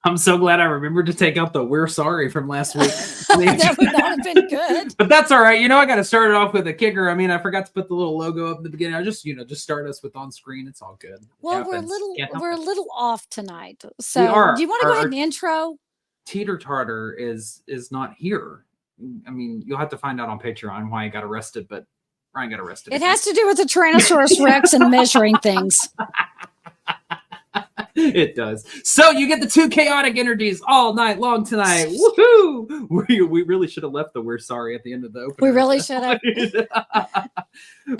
I'm so glad I remembered to take out the "We're sorry" from last week. That would not have been good. But that's all right. I got to start it off with a kicker. I mean, I forgot to put the little logo up in the beginning. I just start us with on screen. It's all good. Well, we're a little off tonight. So do you want to go ahead and intro? Teeter Tartar is not here. I mean, you'll have to find out on Patreon why he got arrested, but Ryan got arrested. It has to do with the Tyrannosaurus Rex and measuring things. It does. So you get the two chaotic energies all night long tonight. Woohoo! We really should have left the "We're sorry" at the end of the opener. We really should have.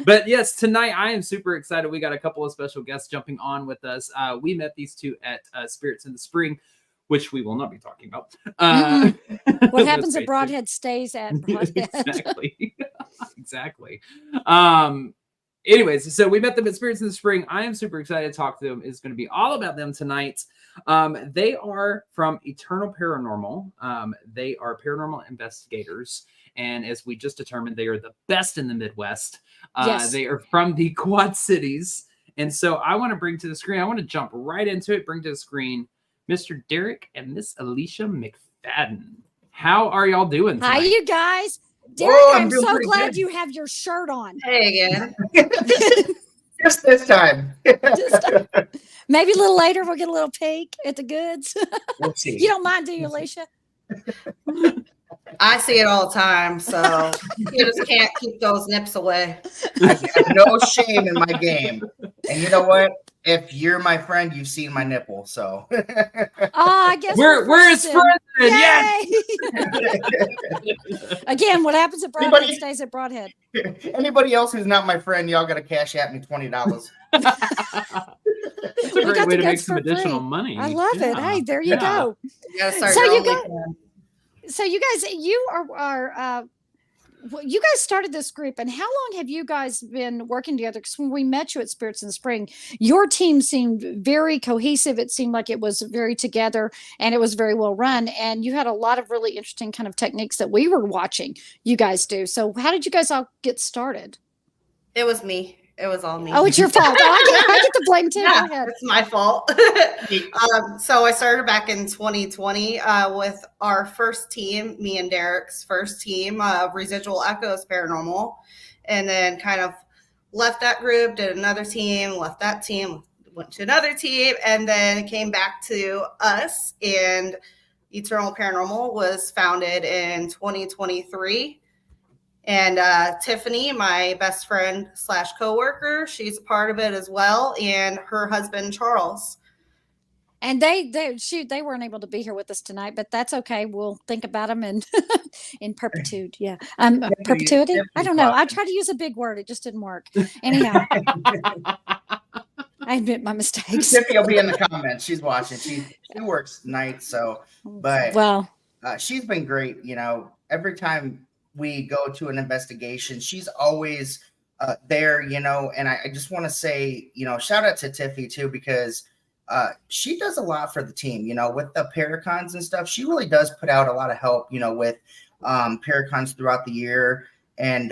But yes, tonight I am super excited. We got a couple of special guests jumping on with us. We met these two at Spirits in the Spring, which we will not be talking about. What happens at Broadhead stays at Broadhead. Exactly. Anyways, so we met them at Spirits in the Spring. I am super excited to talk to them. It's going to be all about them tonight. They are from Eternal Paranormal. They are paranormal investigators. And as we just determined, they are the best in the Midwest. Yes. They are from the Quad Cities. And so I want to bring to the screen, I want to jump right into it, bring to the screen Mr. Derek and Miss Alicia McFadden. How are y'all doing tonight? Hi, you guys. Derek, I'm so glad you have your shirt on. Hey again. Just this time. Maybe a little later we'll get a little peek at the goods. We'll see. You don't mind, do you, Alicia? I see it all the time, so you just can't keep those nips away. I have no shame in my game. And you know what? If you're my friend, you've seen my nipple. So I guess we're his friends. Yes. Again, what happens at Broadhead stays at Broadhead. Anybody else who's not my friend, y'all gotta cash at me $20. That's a great way to make some additional money. I love it. Hey, there you go. You gotta start So you guys, you are you guys started this group, and how long have you guys been working together? Because when we met you at Spirits in the Spring, your team seemed very cohesive. It seemed like it was very together, and it was very well run. And you had a lot of really interesting kind of techniques that we were watching you guys do. So how did you guys all get started? It was me. It was all me. Oh, it's your fault. I get to blame too. Yeah, it's my fault. So I started back in 2020 with our first team, me and Derek's first team, Residual Echoes Paranormal, and then kind of left that group, did another team, left that team, went to another team, and then came back to us. And Eternal Paranormal was founded in 2023. And Tiffany, my best friend / coworker, she's a part of it as well, and her husband Charles. And they weren't able to be here with us tonight, but that's okay. We'll think about them in perpetuity. Yeah, perpetuity. I don't know. I tried to use a big word; it just didn't work. Anyhow, I admit my mistakes. Tiffany will be in the comments. She's watching. She works nights, so she's been great. Every time we go to an investigation, she's always there, and I just want to say, shout out to Tiffy too, because she does a lot for the team, with the Paracons and stuff. She really does put out a lot of help, with Paracons throughout the year. And,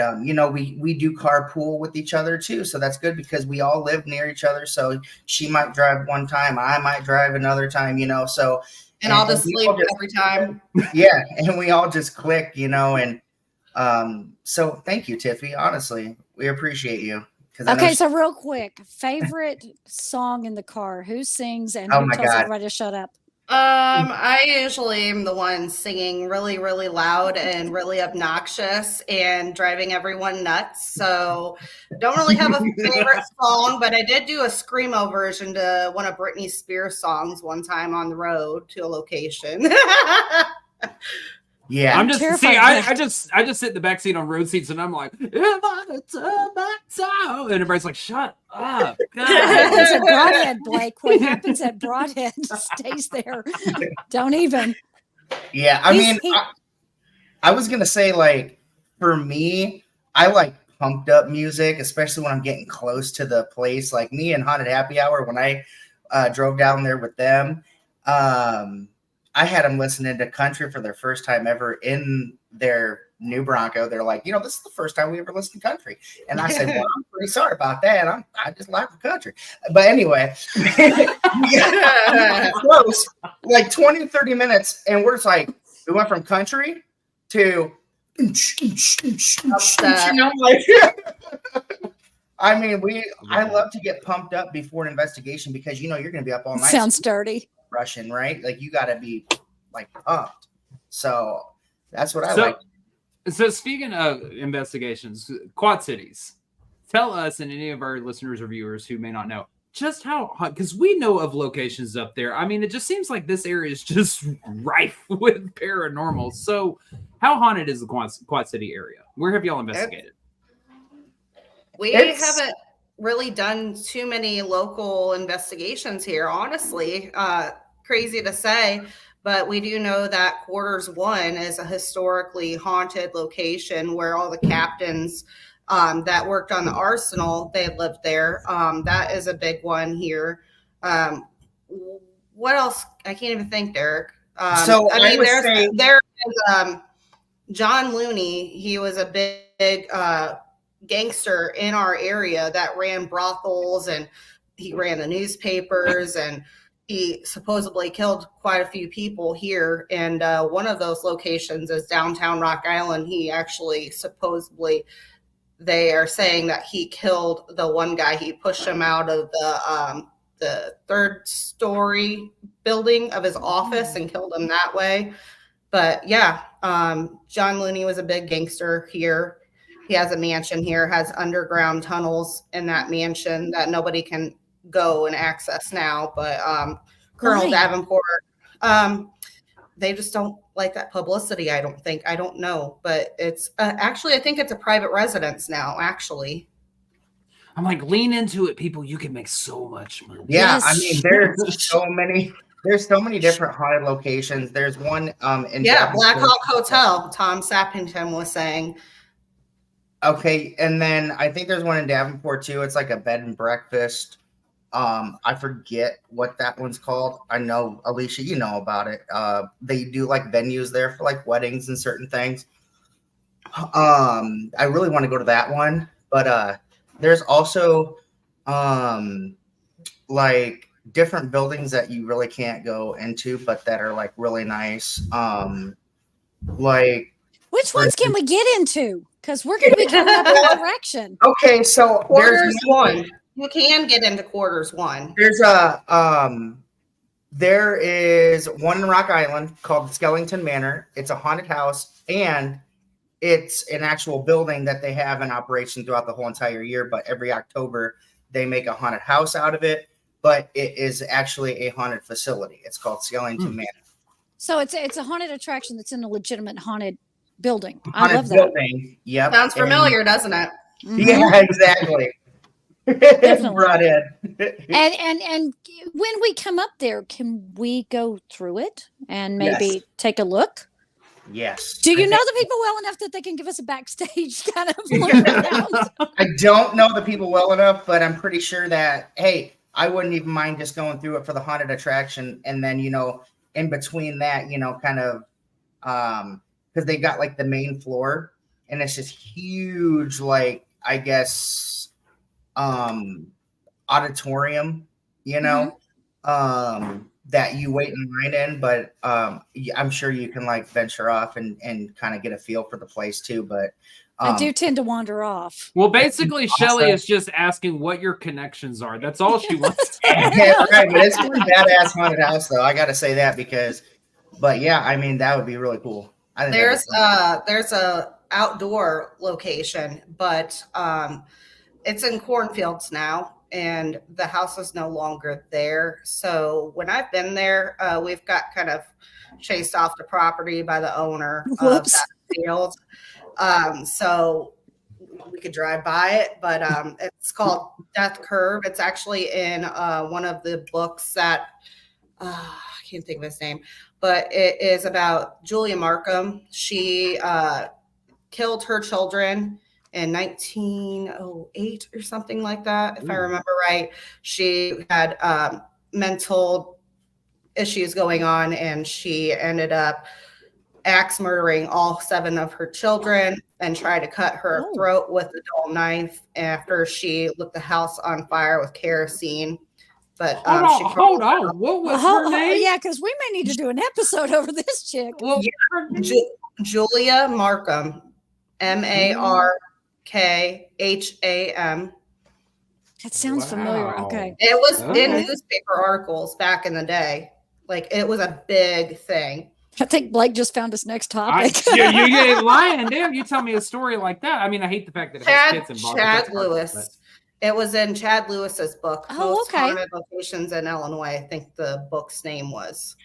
we do carpool with each other too. So that's good because we all live near each other. So she might drive one time, I might drive another time, so. And I'll just sleep every time. Yeah. And we all just click, and so thank you, Tiffy. Honestly, we appreciate you. Okay, so real quick, favorite song in the car, who sings and who tells everybody to shut up? I usually am the one singing really, really loud and really obnoxious and driving everyone nuts. So don't really have a favorite song, but I did do a screamo version to one of Britney Spears songs one time on the road to a location. Yeah, I'm just I just sit in the back seat on road seats and I'm like, if I turn back time, and everybody's like, shut up. What happens at Broadhead, Blake? What happens at Broadhead stays there. Don't even. Yeah, I was gonna say, like, for me, I like pumped up music, especially when I'm getting close to the place. Like me and Haunted Happy Hour, when I drove down there with them, I had them listening to country for their first time ever in their new Bronco. They're like, this is the first time we ever listened to country. And I said, well, I'm pretty sorry about that. I just like the country. But anyway, close, like 20, 30 minutes. And we're just like, we went from country to, I'm like, I mean, I love to get pumped up before an investigation because you're going to be up all night. Sounds dirty. Russian, right? Like you got to be like pumped. So that's what I like. So speaking of investigations, Quad Cities, tell us and any of our listeners or viewers who may not know just how hot, because we know of locations up there. I mean, it just seems like this area is just rife with paranormal. So how haunted is the Quad City area? Where have y'all investigated? We haven't really done too many local investigations here, honestly. Crazy to say, but we do know that Quarters 1 is a historically haunted location where all the captains that worked on the arsenal, they lived there. That is a big one here. What else? I can't even think, Derek. There is John Looney. He was a big gangster in our area that ran brothels, and he ran the newspapers, and he supposedly killed quite a few people here. And one of those locations is downtown Rock Island. He actually supposedly, they are saying that he killed the one guy. He pushed him out of the third story building of his office and killed him that way. But yeah, John Looney was a big gangster here. He has a mansion here, has underground tunnels in that mansion that nobody can go and access now. But Colonel Davenport, they just don't like that publicity, I don't think. I don't know. But it's actually, I think it's a private residence now, actually. I'm like, lean into it, people. You can make so much money. Yeah, I mean, there's so many different haunted locations. There's one in Black Hawk Hotel, Tom Sappington was saying. Okay, and then I think there's one in Davenport too. It's like a bed and breakfast. I forget what that one's called. I know, Alicia, you know about it. They do like venues there for like weddings and certain things. I really want to go to that one, but there's also like different buildings that you really can't go into, but that are like really nice. Like which ones can we get into? Because we're going to be coming up in that direction. Okay, so Quarters 1. You can get into Quarters 1. There is one in Rock Island called Skellington Manor. It's a haunted house, and it's an actual building that they have in operation throughout the whole entire year. But every October, they make a haunted house out of it. But it is actually a haunted facility. It's called Skellington Manor. So it's a haunted attraction that's in a legitimate haunted building. I love that. Building. Yep. Sounds familiar, doesn't it? Mm-hmm. Yeah, exactly. Definitely. Brought in. and when we come up there, can we go through it and maybe take a look? Yes. Do you know the people well enough that they can give us a backstage kind of look around? I don't know the people well enough, but I'm pretty sure that, hey, I wouldn't even mind just going through it for the haunted attraction. And then, in between that, kind of, because they got like the main floor and it's just huge, like, I guess, auditorium, that you wait in line in, but I'm sure you can like venture off and kind of get a feel for the place too. But I do tend to wander off. Well, basically, Shelly is just asking what your connections are. That's all she wants. Yeah, right. But it's a really badass haunted house, though. I got to say that but yeah, I mean, that would be really cool. I think there's a outdoor location, but it's in cornfields now, and the house is no longer there. So when I've been there, we've got kind of chased off the property by the owner of that field. So we could drive by it, but it's called Death Curve. It's actually in one of the books that I can't think of his name, but it is about Julia Markham. She killed her children in 1908 or something like that, if I remember right. She had mental issues going on, and she ended up axe murdering all 7 of her children and tried to cut her throat with a dull knife after she lit the house on fire with kerosene. But hold on. What was her name? Yeah, because we may need to do an episode over this chick. Well, Julia Markham, Markham. That sounds familiar. Okay. It was in newspaper articles back in the day. Like, it was a big thing. I think Blake just found his next topic. You ain't lying. Damn, you tell me a story like that. I mean, I hate the fact that it has kids involved. Chad Lewis. It was in Chad Lewis's book. Most Haunted Locations in Illinois, I think the book's name was.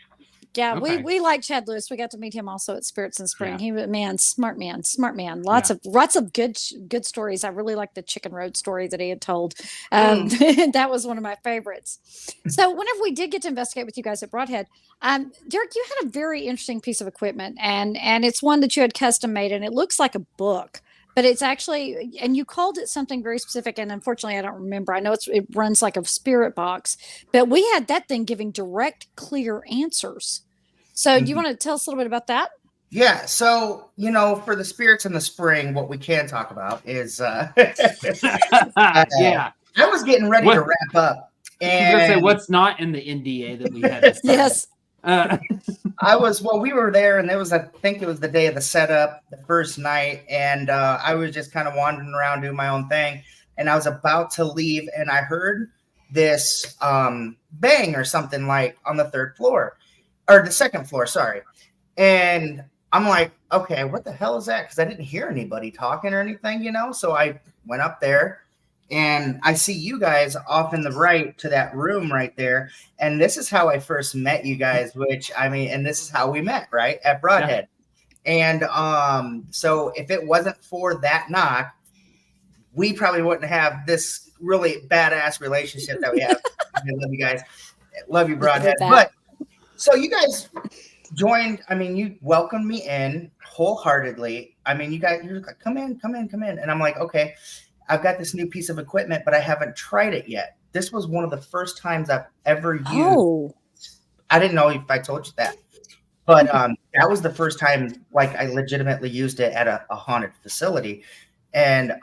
Yeah, we like Chad Lewis. We got to meet him also at Spirits in Spring. Yeah. He was smart man. Lots of good stories. I really like the Chicken Road story that he had told. That was one of my favorites. So whenever we did get to investigate with you guys at Broadhead, Derek, you had a very interesting piece of equipment, and it's one that you had custom made, and it looks like a book. But it's actually, and you called it something very specific, and unfortunately, I don't remember. I know it runs like a spirit box, but we had that thing giving direct, clear answers. So do you want to tell us a little bit about that? Yeah. So, for the Spirits in the Spring, what we can talk about is, I was getting ready to wrap up. And I was gonna say, what's not in the NDA that we had? Yes. We were there, and I think it was the day of the setup, the first night, and I was just kind of wandering around doing my own thing, and I was about to leave, and I heard this bang or something like on the 3rd floor, or the 2nd floor, sorry, and I'm like, okay, what the hell is that? Because I didn't hear anybody talking or anything, so I went up there. And I see you guys off in the right to that room right there. And this is how I first met you guys, and this is how we met, right? At Broadhead. Yeah. And so if it wasn't for that knock, we probably wouldn't have this really badass relationship that we have. I love you guys. Love you, Broadhead. But so you guys joined, you welcomed me in wholeheartedly. You guys, you're like, come in. And I'm like, okay. I've got this new piece of equipment, but I haven't tried it yet. This was one of the first times I've ever used. I didn't know if I told you that, but that was the first time, like, I legitimately used it at a haunted facility, and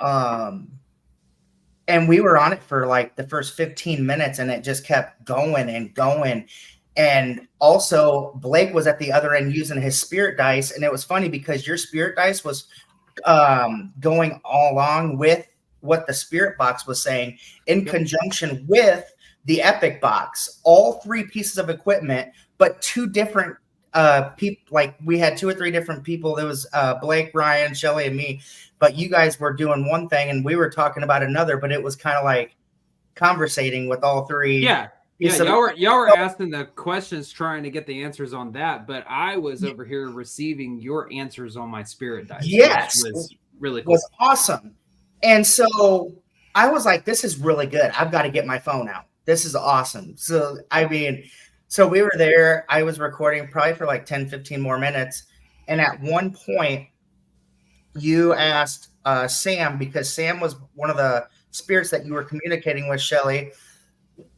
we were on it for like the first 15 minutes, and it just kept going and going. And also, Blake was at the other end using his spirit dice, and it was funny because your spirit dice was going all along with what the spirit box was saying in conjunction with the epic box. All 3 pieces of equipment, but 2 different people. Like, we had 2 or 3 different people. There was Blake, Ryan, Shelly, and me, but you guys were doing one thing and we were talking about another, but it was kind of like conversating with all 3. Yeah, y'all were asking the questions, trying to get the answers on that, but I was over here receiving your answers on my spirit dice. Yes, which was really cool. It was awesome. And so I was like, this is really good. I've got to get my phone out. This is awesome. So, so we were there. I was recording probably for like 10, 15 more minutes. And at one point, you asked Sam, because Sam was one of the spirits that you were communicating with, Shelly,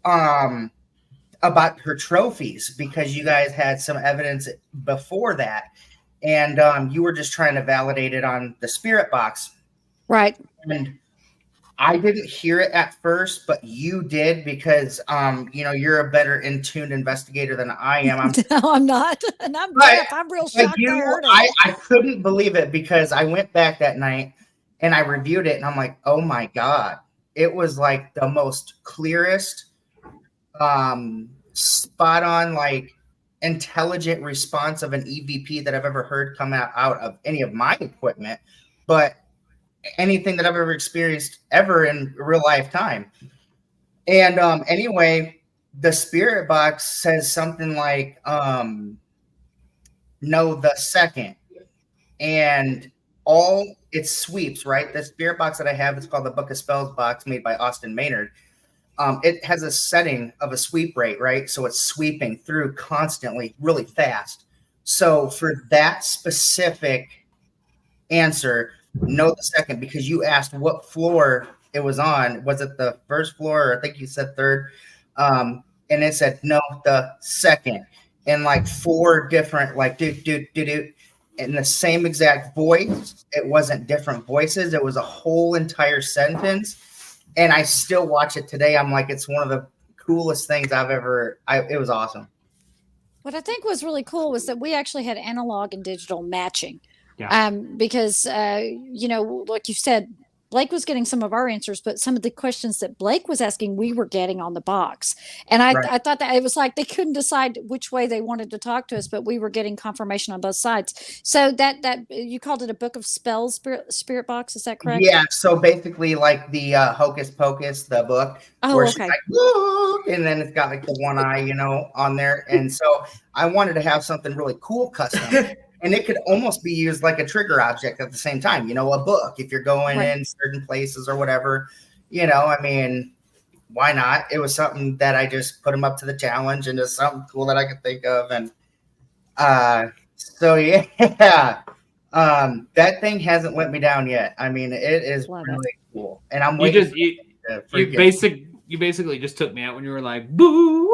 about her trophies, because you guys had some evidence before that. And you were just trying to validate it on the spirit box. Right. And I didn't hear it at first, but you did, because you're a better in tuned investigator than I am. No, I'm not. And I'm deaf. I'm real shocked. I couldn't believe it, because I went back that night and I reviewed it, and I'm like, oh my God. It was like the most clearest, spot on, like, intelligent response of an EVP that I've ever heard come out of any of my equipment, but anything that I've ever experienced ever in real life time. And anyway, the spirit box says something like, no, the second, and all it sweeps, right? The spirit box that I have, it's called the Book of Spells box, made by Austin Maynard. It has a setting of a sweep rate, right? So it's sweeping through constantly, really fast. So for that specific answer, no, the second, because you asked what floor it was on. Was it the 1st floor, or I think you said 3rd? And it said, no, the 2nd. And like 4 different, like, do. in the same exact voice. It wasn't different voices. It was a whole entire sentence. And I still watch it today. I'm like, it's one of the coolest things I've ever, it was awesome. What I think was really cool was that we actually had analog and digital matching. Yeah. Because, like you said, Blake was getting some of our answers, but some of the questions that Blake was asking, we were getting on the box. And I thought that it was like they couldn't decide which way they wanted to talk to us, but we were getting confirmation on both sides. So that you called it a book of spells, spirit box. Is that correct? Yeah. So basically, like the Hocus Pocus, the book, where she's like, look, and then it's got like the one eye, on there. And so I wanted to have something really cool custom. And it could almost be used like a trigger object at the same time, a book, if you're going in certain places or whatever, why not? It was something that I just put them up to the challenge, and it's something cool that I could think of. And so, yeah, that thing hasn't let me down yet. I mean, it is really cool. And I'm waiting. You basically just took me out when you were like, boo.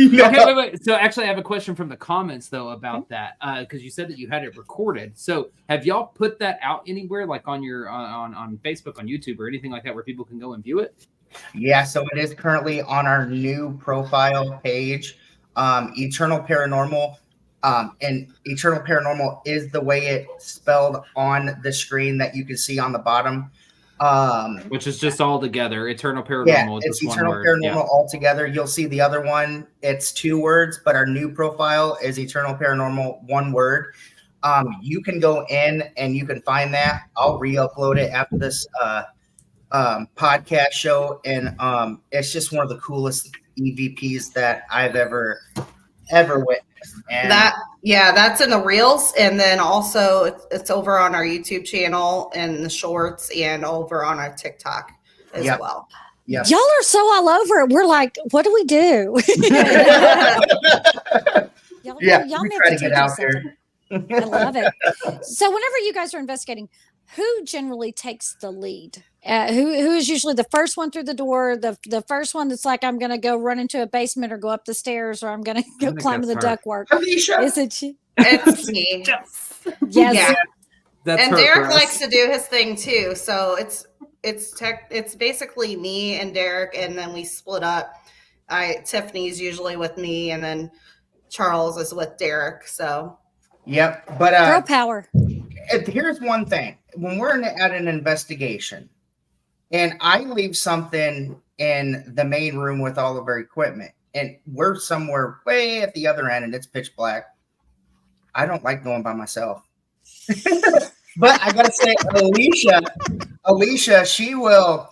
Okay, wait. So actually, I have a question from the comments though about that, because you said that you had it recorded. So have y'all put that out anywhere, like on your on Facebook, on YouTube, or anything like that, where people can go and view it? Yeah, so it is currently on our new profile page, Eternal Paranormal. And Eternal Paranormal is the way it's spelled on the screen that you can see on the bottom. Which is just all together. Eternal Paranormal. Yeah, it's Eternal Paranormal all together. You'll see the other one. It's 2 words, but our new profile is Eternal Paranormal, 1 word. You can go in and you can find that. I'll re-upload it after this podcast show, and it's just one of the coolest EVPs that I've ever witnessed. And that's in the reels, and then also it's over on our YouTube channel and the shorts, and over on our TikTok as well. Yeah, y'all are so all over it. We're like, what do we do? y'all try to get out there. I love it. So whenever you guys are investigating, who generally takes the lead? Who is usually the first one through the door? The first one that's like, I'm going to go run into a basement or go up the stairs, or I'm going to go climb the ductwork. Alicia. Is it she? It's me. Yes. Yeah. And Derek likes to do his thing too. So it's basically me and Derek, and then we split up. Tiffany's usually with me, and then Charles is with Derek. So. Yep, but girl power. Here's one thing: when we're at an investigation, and I leave something in the main room with all of our equipment, and we're somewhere way at the other end, and it's pitch black, I don't like going by myself. But I gotta say, Alicia, she'll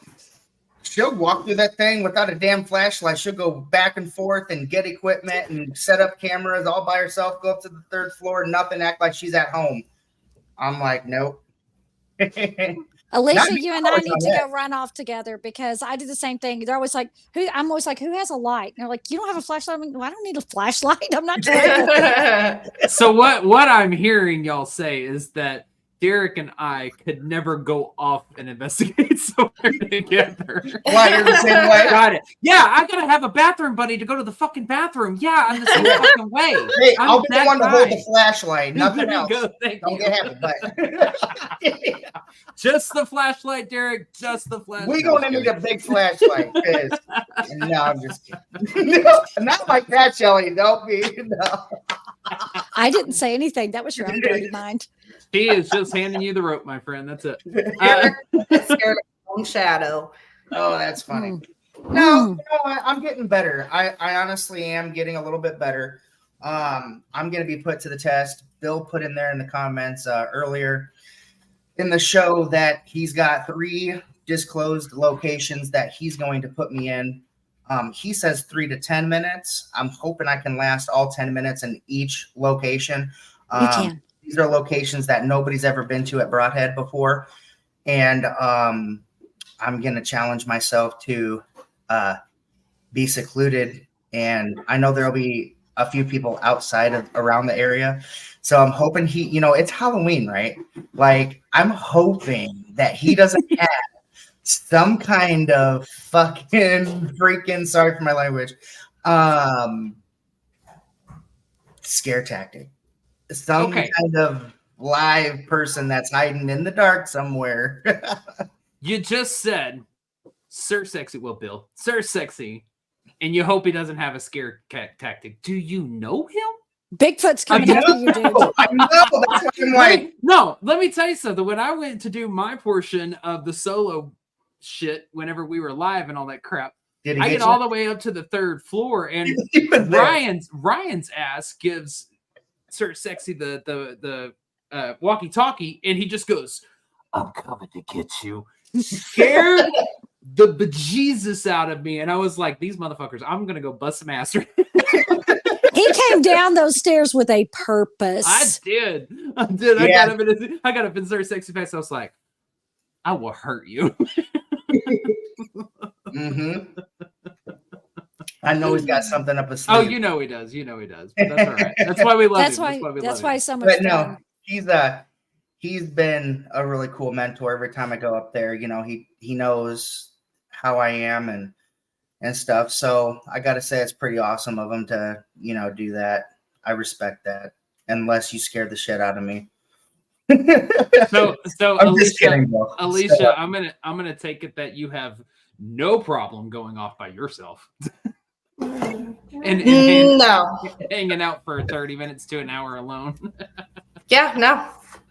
walk through that thing without a damn flashlight. She'll go back and forth and get equipment and set up cameras all by herself, go up to the 3rd floor, nothing, act like she's at home. I'm like, nope. Alicia, you and I need to go run off together, because I do the same thing. They're always like, I'm always like, who has a light? And they're like, you don't have a flashlight? I'm like, I don't need a flashlight. I'm not trying. So what I'm hearing y'all say is that Derek and I could never go off and investigate somewhere together. Why, you're the same way? Got it. Yeah, I gotta have a bathroom buddy to go to the fucking bathroom. Yeah, I'm the same fucking way. Hey, I'll be the one to hold the flashlight. Nothing else. Don't get happy, but just the flashlight, Derek. Just the flashlight. We're gonna need a big flashlight. No, I'm just kidding. No, not like that, Shelly. Don't be. No. I didn't say anything. That was your own dirty mind. She is just handing you the rope, my friend. That's it. Scared of own shadow. Oh, that's funny. No, you know what? I'm getting better. I honestly am getting a little bit better. I'm going to be put to the test. Bill put in there in the comments earlier in the show that he's got 3 disclosed locations that he's going to put me in. He says 3 to 10 minutes. I'm hoping I can last all 10 minutes in each location. You can. These are locations that nobody's ever been to at Broadhead before. And I'm going to challenge myself to be secluded. And I know there'll be a few people outside of around the area. So I'm hoping it's Halloween, right? Like, I'm hoping that he doesn't have some kind of fucking freaking, sorry for my language, scare tactic. Some Okay. kind of live person that's hiding in the dark somewhere. You just said, Sir Sexy. Well, Bill, Sir Sexy. And you hope he doesn't have a scare tactic. Do you know him? Bigfoot's coming after you, dude. I know. That's why I'm like, let me tell you something. When I went to do my portion of the solo shit, whenever we were live and all that crap, I get all the way up to the 3rd floor, and Ryan's ass gives Sir Sexy the walkie-talkie, and he just goes, "I'm coming to get you." Scared the bejesus out of me, and I was like, "These motherfuckers, I'm gonna go bust some ass." He came down those stairs with a purpose. I did. Yeah. I got up in Sir Sexy face. I was like, "I will hurt you." Mm-hmm. I know he's got something up his sleeve. Oh, you know he does. But that's all right. That's why we love him. That's why so much fun. He's been a really cool mentor. Every time I go up there, he knows how I am and stuff. So I got to say, it's pretty awesome of him to, do that. I respect that, unless you scared the shit out of me. So I'm just kidding, Alicia, I'm gonna take it that you have no problem going off by yourself. and No. hanging out for 30 minutes to an hour alone. Yeah, no.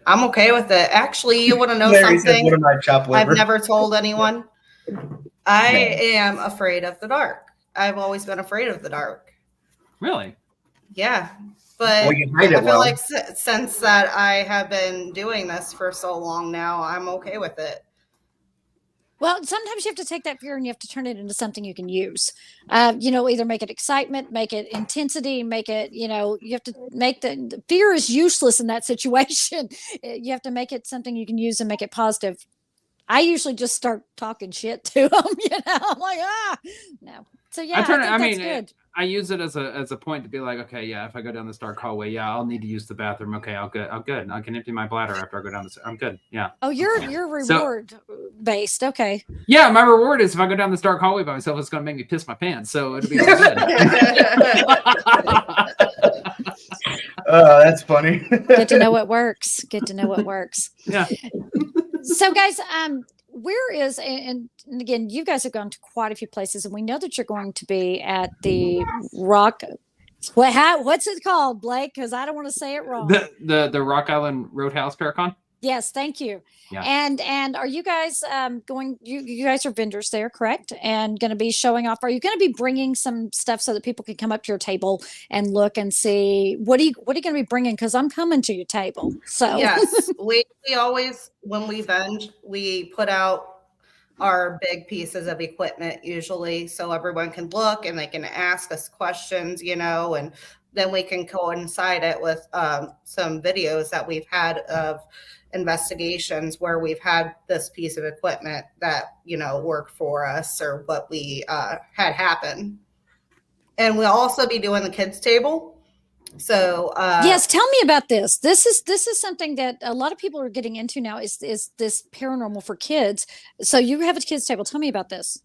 I'm okay with it. Actually, you want to know Larry something? Says, I've never told anyone. I am afraid of the dark. I've always been afraid of the dark. Really? Yeah. But I feel like since that I have been doing this for so long now, I'm okay with it. Well, sometimes you have to take that fear and you have to turn it into something you can use. Either make it excitement, make it intensity, make it, you have to make the fear is useless in that situation. You have to make it something you can use and make it positive. I usually just start talking shit to them, I'm like, no. So yeah, that's good. I use it as a point to be like, okay, yeah, if I go down this dark hallway, yeah, I'll need to use the bathroom. Okay, I'm good. I can empty my bladder after I go down this. I'm good. Yeah. Oh, you're reward based. Okay. Yeah, my reward is if I go down this dark hallway by myself, it's going to make me piss my pants. So it'll be all good. Oh, that's funny. Good to know what works. Yeah. So guys, where is, and again, you guys have gone to quite a few places, and we know that you're going to be at the Rock. What's it called, Blake? Because I don't want to say it wrong. The Rock Island Roadhouse Paracon. Yes, thank you. Yeah. And are you guys going? You guys are vendors there, correct? And going to be showing off. Are you going to be bringing some stuff so that people can come up to your table and look and see what are you going to be bringing? Because I'm coming to your table. So yes, we always, when we vend, we put out our big pieces of equipment usually, so everyone can look and they can ask us questions, and then we can coincide it with some videos that we've had of investigations where we've had this piece of equipment that worked for us or what we had happen. And we'll also be doing the kids table. So yes, tell me about this. This is something that a lot of people are getting into now, is this paranormal for kids. So you have a kids table. Tell me about this.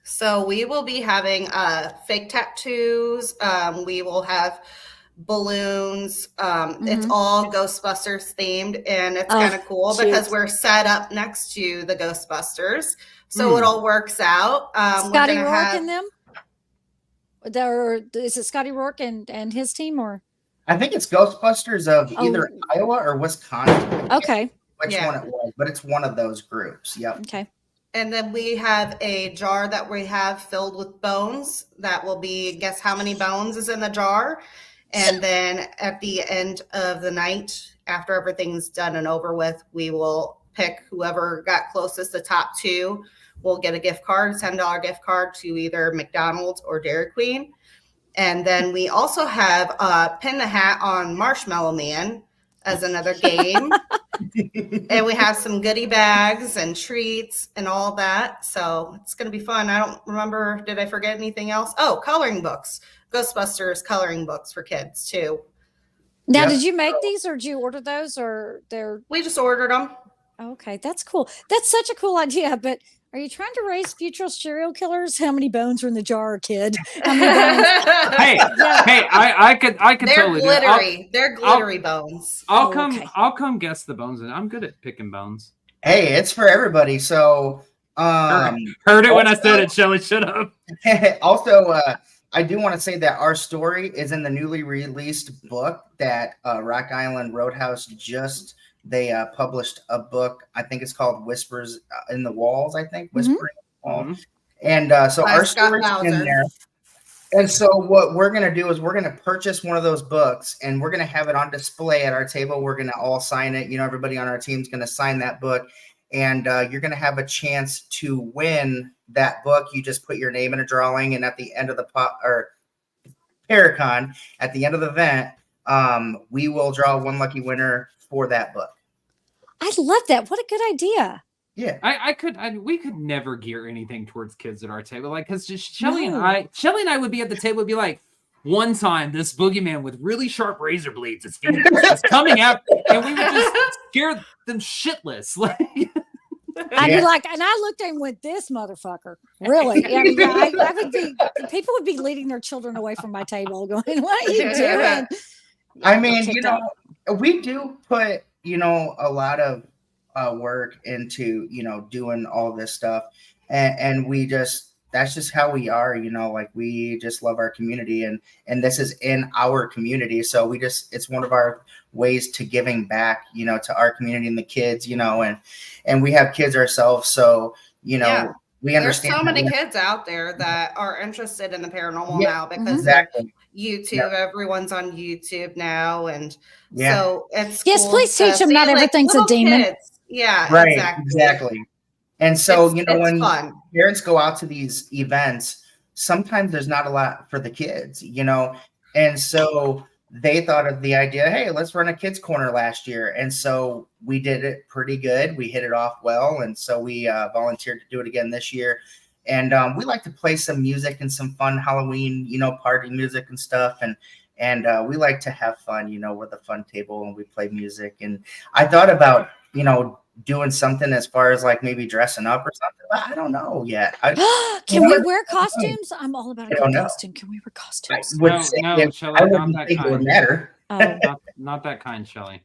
So we will be having fake tattoos. We will have balloons. It's all Ghostbusters themed, and it's kind of cool because we're set up next to the Ghostbusters, so it all works out. Scotty Rourke in them? Is it Scotty Rourke and his team, or? I think it's Ghostbusters of either Iowa or Wisconsin. Okay. Which one it was, but it's one of those groups. Yep. Okay. And then we have a jar that we have filled with bones. That will be, guess how many bones is in the jar. And then at the end of the night, after everything's done and over with, we will pick whoever got closest, the top two. We'll get a gift card, $10 gift card to either McDonald's or Dairy Queen. And then we also have Pin the Hat on Marshmallow Man as another game. And we have some goodie bags and treats and all that. So it's going to be fun. I don't remember. Did I forget anything else? Oh, coloring books. Ghostbusters coloring books for kids too. Now, did you make these or did you order those, or they're? We just ordered them. Okay, that's cool. That's such a cool idea. But Are you trying to raise future serial killers? How many bones are in the jar, kid? How many bones? Hey, I could They're totally glittery. They're glittery bones. I'll okay. come guess the bones, and I'm good at picking bones. Hey, it's for everybody. So, heard it when I said it, Shelly. Shut up. also, I do want to say that our story is in the newly released book that Rock Island Roadhouse they published a book. I think it's called Whispers in the Walls. I think Whispering in the Walls. And so our story's in there. And so what we're going to do is we're going to purchase one of those books and we're going to have it on display at our table. We're going to all sign it. You know, everybody on our team is going to sign that book. And you're going to have a chance to win that book. You just put your name in a drawing, and at the end of the Paracon, at the end of the event, we will draw one lucky winner for that book. I love that. What a good idea. Yeah, we could never gear anything towards kids at our table, like because Shelly and I would be at the table, would be like, one time this boogeyman with really sharp razor blades is coming out, and we would just scare them shitless. Like, I'd be like, and I looked at him with this motherfucker. Really? I would be. People would be leading their children away from my table, going, "What are you doing?" I mean, we do put a lot of work into doing all this stuff, and we that's just how we are, like we just love our community, and this is in our community, so it's one of our ways to giving back to our community and the kids, and we have kids ourselves, so we understand. There's so many kids out there that are interested in the paranormal now because exactly. YouTube, everyone's on YouTube now, and so it's yes, cool please teach them not everything's a demon. Kids. Yeah, right, exactly. And so when fun. Parents go out to these events, sometimes there's not a lot for the kids, and so they thought of the idea, hey, let's run a kids corner last year, and so we did it pretty good. We hit it off well, and so we volunteered to do it again this year. And we like to play some music and some fun Halloween, party music and stuff. And we like to have fun, we're the fun table and we play music. And I thought about, doing something as far as like maybe dressing up or something. But I don't know yet. Can we wear costumes? I'm all about a good costume. Can we wear costumes? No, Shelly, I not wouldn't that think kind. It would matter. Not that kind, Shelly.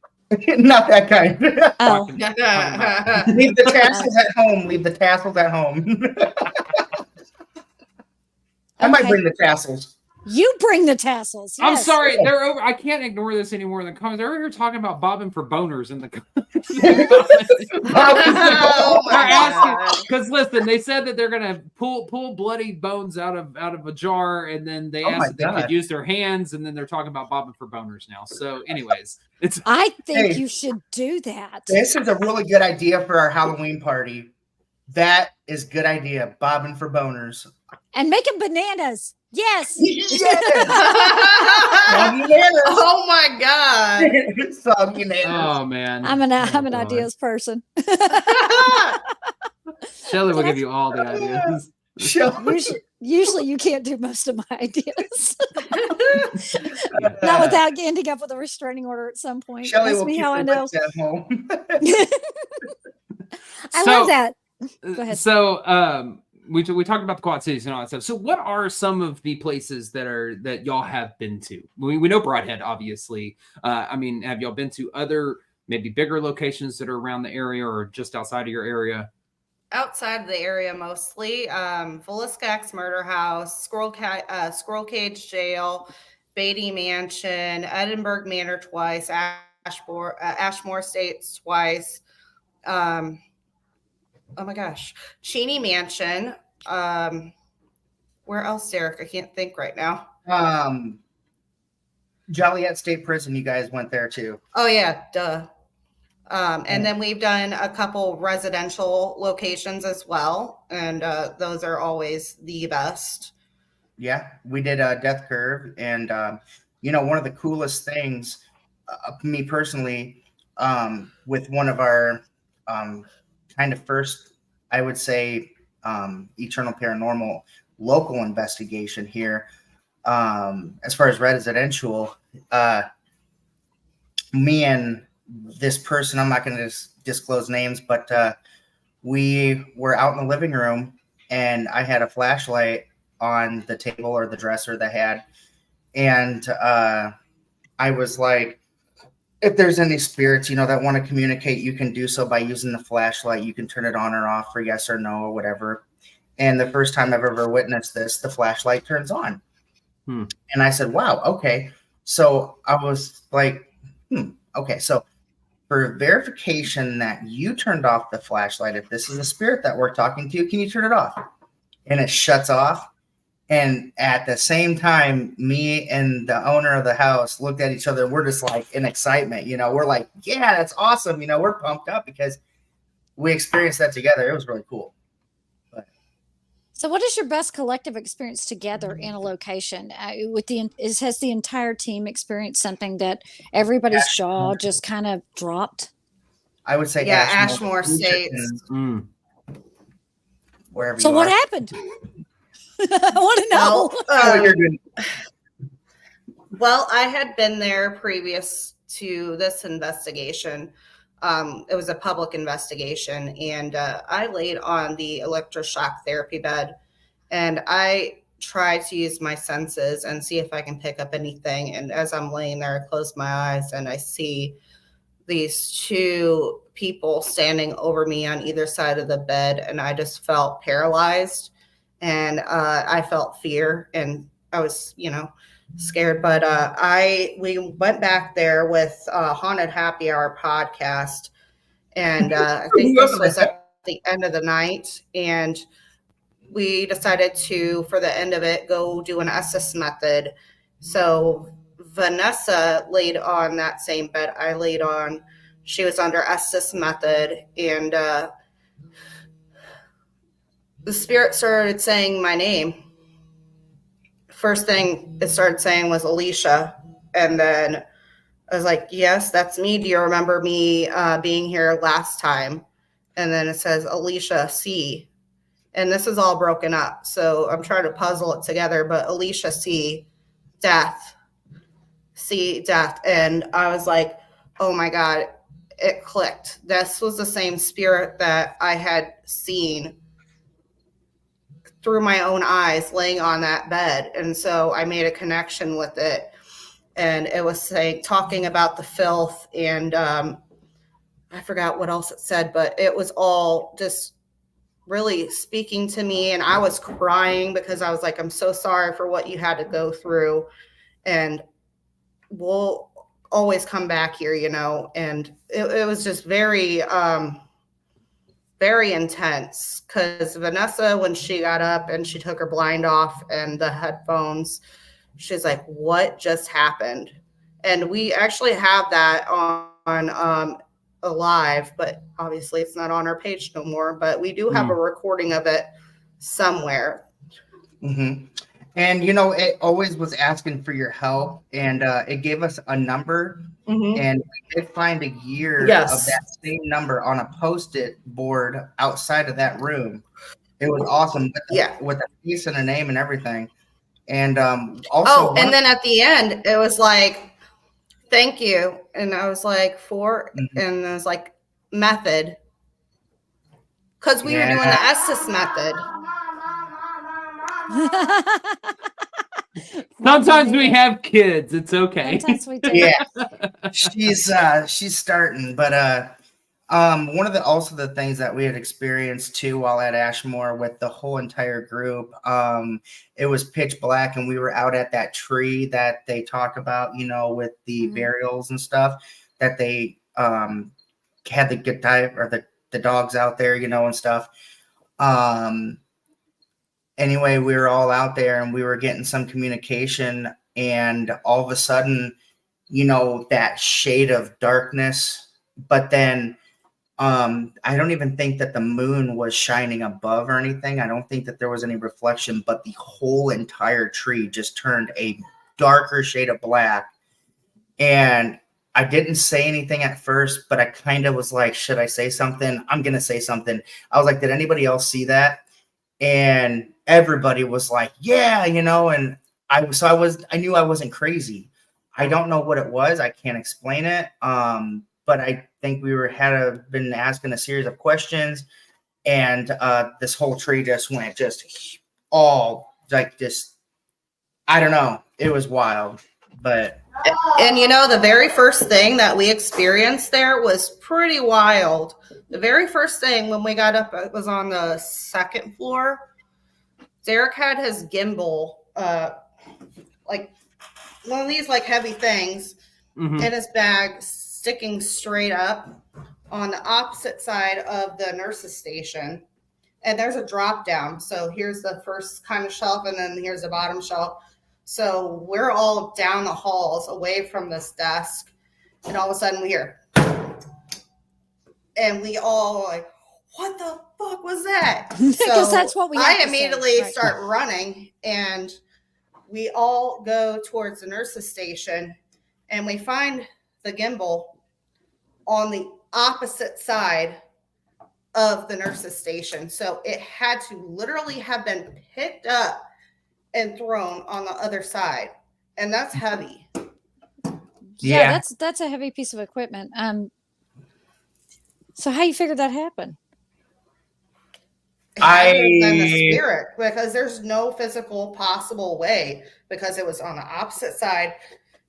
Not that kind. Oh. Leave the tassels at home. Leave the tassels at home. I might bring the tassels. You bring the tassels. Yes. I'm sorry, they're over. I can't ignore this anymore in the comments. They're over here talking about bobbing for boners in the comments. Because listen, they said that they're gonna pull bloody bones out of a jar, and then they asked if they could use their hands, and then they're talking about bobbing for boners now. So, anyways, I think you should do that. This is a really good idea for our Halloween party. That is good idea. Bobbing for boners. And making bananas. Yes. Oh my God. Soggy bananas. Oh man. I'm an ideas person. Shelly will give you all the ideas. Usually you can't do most of my ideas. Not without ending up with a restraining order at some point. Shelly Ask will me keep how I know. At home. I love that. Go ahead. So we talked about the Quad Cities and all that stuff. So what are some of the places that y'all have been to? We know Broadhead, obviously. I mean, have y'all been to other maybe bigger locations that are around the area or just outside of your area? Outside of the area mostly. Fullaskax Murder House, Squirrel Cage Jail, Beatty Mansion, Edinburgh Manor twice, Ashmore Estates twice. Oh my gosh, Cheney Mansion. Where else, Derek? I can't think right now. Joliet State Prison. You guys went there too. Oh yeah, duh. And then we've done a couple residential locations as well, and those are always the best. Yeah, we did a Death Curve, and one of the coolest things, me personally, with one of our kind of first, I would say, Eternal Paranormal local investigation here. As far as residential, me and this person, I'm not going to disclose names, but we were out in the living room, and I had a flashlight on the table or the dresser that I had. And I was like, if there's any spirits, that want to communicate, you can do so by using the flashlight. You can turn it on or off for yes or no or whatever. And the first time I've ever witnessed this, the flashlight turns on. And I said, wow, okay. So I was like, okay. So for verification that you turned off the flashlight, if this is a spirit that we're talking to, can you turn it off? And it shuts off. And at the same time, me and the owner of the house looked at each other, and we're just like in excitement. We're like, yeah, that's awesome. We're pumped up because we experienced that together. It was really cool. So, what is your best collective experience together in a location? Has the entire team experienced something that everybody's jaw just kind of dropped? I would say, Ashmore States. Wherever. So, what happened? I want to know. Well, I had been there previous to this investigation. It was a public investigation, and I laid on the electroshock therapy bed, and I tried to use my senses and see if I can pick up anything. And as I'm laying there, I close my eyes and I see these two people standing over me on either side of the bed, and I just felt paralyzed, and I felt fear, and I was, scared. But we went back there with Haunted Happy Hour podcast, and I think this was at the end of the night, and we decided to, for the end of it, go do an Estes method. So Vanessa laid on that same bed I laid on. She was under Estes method, and the spirit started saying my name. First thing it started saying was Alicia. And then I was like, yes, that's me. Do you remember me being here last time? And then it says Alicia C. And this is all broken up. So I'm trying to puzzle it together. But Alicia C, death. C, death. And I was like, oh my God, it clicked. This was the same spirit that I had seen through my own eyes laying on that bed. And so I made a connection with it, and it was talking about the filth, and I forgot what else it said, but it was all just really speaking to me. And I was crying because I was like, I'm so sorry for what you had to go through, and we'll always come back here, and it was just very very intense, because Vanessa, when she got up and she took her blind off and the headphones, she's like, what just happened? And we actually have that on Alive, but obviously it's not on our page no more, but we do have a recording of it somewhere. Mm-hmm. And, it always was asking for your help, and it gave us a number. Mm-hmm. And we did find a year of that same number on a Post-it board outside of that room. It was awesome. With a face and a name and everything. And also. And then at the end, it was like, thank you. And I was like, and it was like, method. Because we were doing the Estes method. Sometimes we have kids. It's okay. Sometimes we do. Yeah, she's starting, but one of the things that we had experienced too while at Ashmore with the whole entire group, it was pitch black, and we were out at that tree that they talk about, with the burials and stuff, that they had the good time, or the dogs out there, and stuff. Anyway, we were all out there, and we were getting some communication, and all of a sudden, that shade of darkness. But then I don't even think that the moon was shining above or anything. I don't think that there was any reflection, but the whole entire tree just turned a darker shade of black. And I didn't say anything at first, but I kind of was like, should I say something? I'm going to say something. I was like, did anybody else see that? And everybody was like, yeah, and I knew I wasn't crazy. I don't know what it was. I can't explain it. But I think we had been asking a series of questions, and this whole tree just went just all like this. I don't know. It was wild, but. And the very first thing that we experienced there was pretty wild. The very first thing when we got up, it was on the second floor. Derek had his gimbal, like one of these like heavy things in his bag, sticking straight up on the opposite side of the nurse's station. And there's a drop down. So here's the first kind of shelf, and then here's the bottom shelf. So we're all down the halls away from this desk. And all of a sudden we hear, and we all like, what the fuck was that? Because that's what we I immediately start running, and we all go towards the nurse's station, and we find the gimbal on the opposite side of the nurse's station. So it had to literally have been picked up and thrown on the other side, and that's heavy. Yeah, that's a heavy piece of equipment. So how you figured that happened? The spirit, because there's no physical possible way, because it was on the opposite side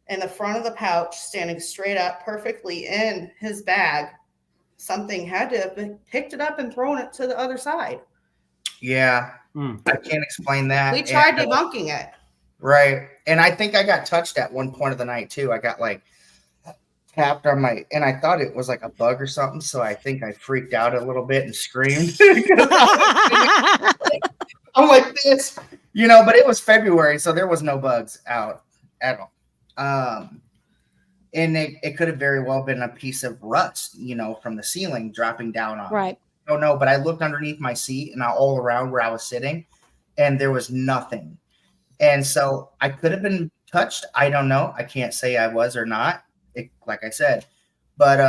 in the front of the pouch, standing straight up perfectly in his bag. Something had to have picked it up and thrown it to the other side. Yeah. I can't explain that. We tried debunking it. Right. And I think I got touched at one point of the night too. I got like tapped on and I thought it was like a bug or something. So I think I freaked out a little bit and screamed. I'm like this, but it was February, so there was no bugs out at all. And it could have very well been a piece of rust, from the ceiling dropping down on. Right. I don't know, but I looked underneath my seat and all around where I was sitting, and there was nothing. And so I could have been touched. I don't know. I can't say I was or not, like I said. But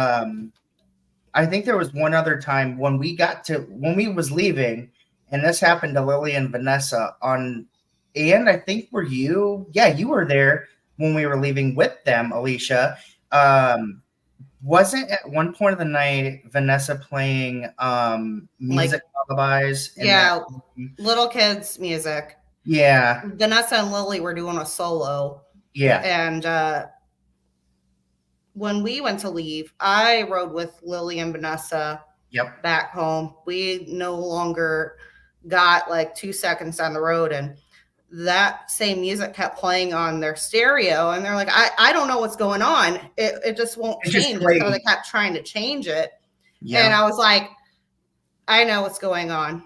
I think there was one other time when we was leaving, and this happened to Lily and Vanessa and I think you were there when we were leaving with them, Alicia. Wasn't at one point of the night Vanessa playing music lullabies? Yeah, little kids music. Yeah. Vanessa and Lily were doing a solo. Yeah. And when we went to leave, I rode with Lily and Vanessa back home. We no longer got like 2 seconds down the road, and that same music kept playing on their stereo, and they're like, I don't know what's going on. It just won't change. So they kept trying to change it. Yeah. And I was like, I know what's going on.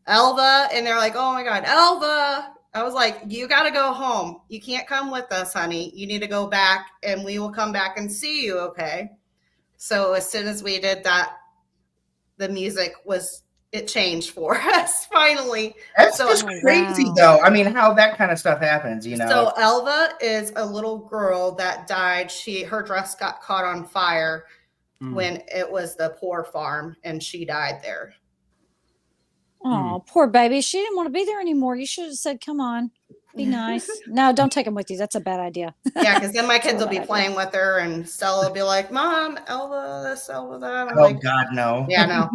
Elva. And they're like, oh my God, Elva. I was like, you got to go home. You can't come with us, honey. You need to go back, and we will come back and see you. Okay. So as soon as we did that, the music it changed for us finally. That's just crazy, though. I mean, how that kind of stuff happens, So Elva is a little girl that died. Her dress got caught on fire when it was the poor farm, and she died there. Oh, poor baby. She didn't want to be there anymore. You should have said, come on, be nice. No, don't take them with you. That's a bad idea. Yeah, because then my kids will be playing with her, and Stella will be like, Mom, Elva this, Elva that. I'm like, God, no. Yeah, no.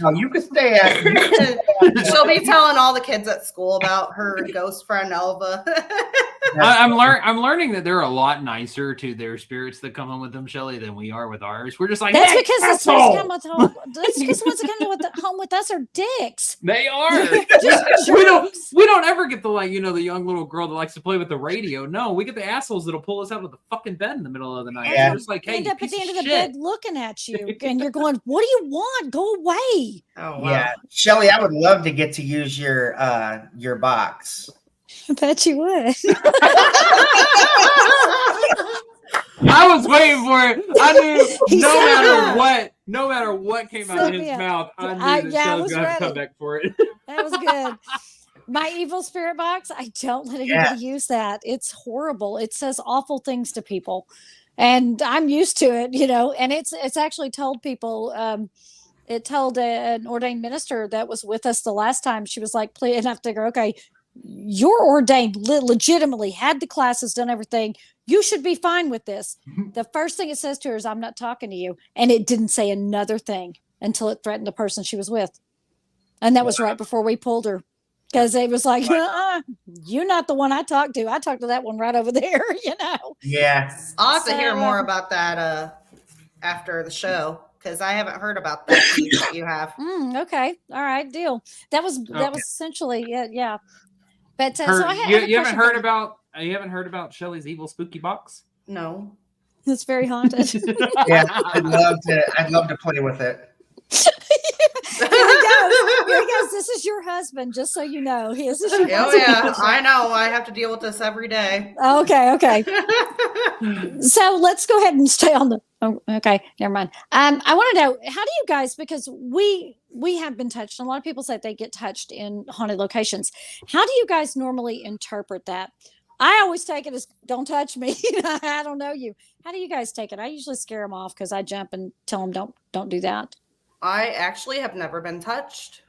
No, you can stay at She'll be telling all the kids at school about her ghost friend, Elva. I'm learning that they're a lot nicer to their spirits that come in with them, Shelly, than we are with ours. We're just like, that's hey, because the spirits come with home. That's because the ones that come home with us are dicks. They are. Just we don't ever get the the young little girl that likes to play with the radio. No, we get the assholes that'll pull us out of the fucking bed in the middle of the night. Yeah. Just like, hey, end up at the end of the bed looking at you, and you're going, "What do you want? Go away!" Oh, wow. Yeah, Shelly, I would love to get to use your box. I bet you would. I was waiting for it. I knew no matter what came out of his mouth, I knew that Shelly's gonna have to come back for it. That was good. My evil spirit box, I don't let anybody use that. It's horrible. It says awful things to people, and I'm used to it, and it's actually told people. It told an ordained minister that was with us the last time. She was like, please, and I have to go, okay, you're ordained, legitimately had the classes, done everything. You should be fine with this. The first thing it says to her is, I'm not talking to you. And it didn't say another thing. until it threatened the person she was with. And that was right before we pulled her. Because it was like, you're not the one I talked to. I talked to that one right over there, Yeah. I'll have to hear more about that after the show, because I haven't heard about that piece that you have. Okay. All right. Deal. That was essentially it. Yeah. But so you haven't heard about Shelley's evil spooky box? No. It's very haunted. Yeah, I'd love to play with it. Here he goes. This is your husband, just so you know. This is your husband. Yeah, I know. I have to deal with this every day. Okay. So let's go ahead and stay on the. Oh, okay, never mind. I want to know, how do you guys, because we have been touched, and a lot of people say they get touched in haunted locations. How do you guys normally interpret that? I always take it as, don't touch me. I don't know you. How do you guys take it? I usually scare them off because I jump and tell them don't do that. I actually have never been touched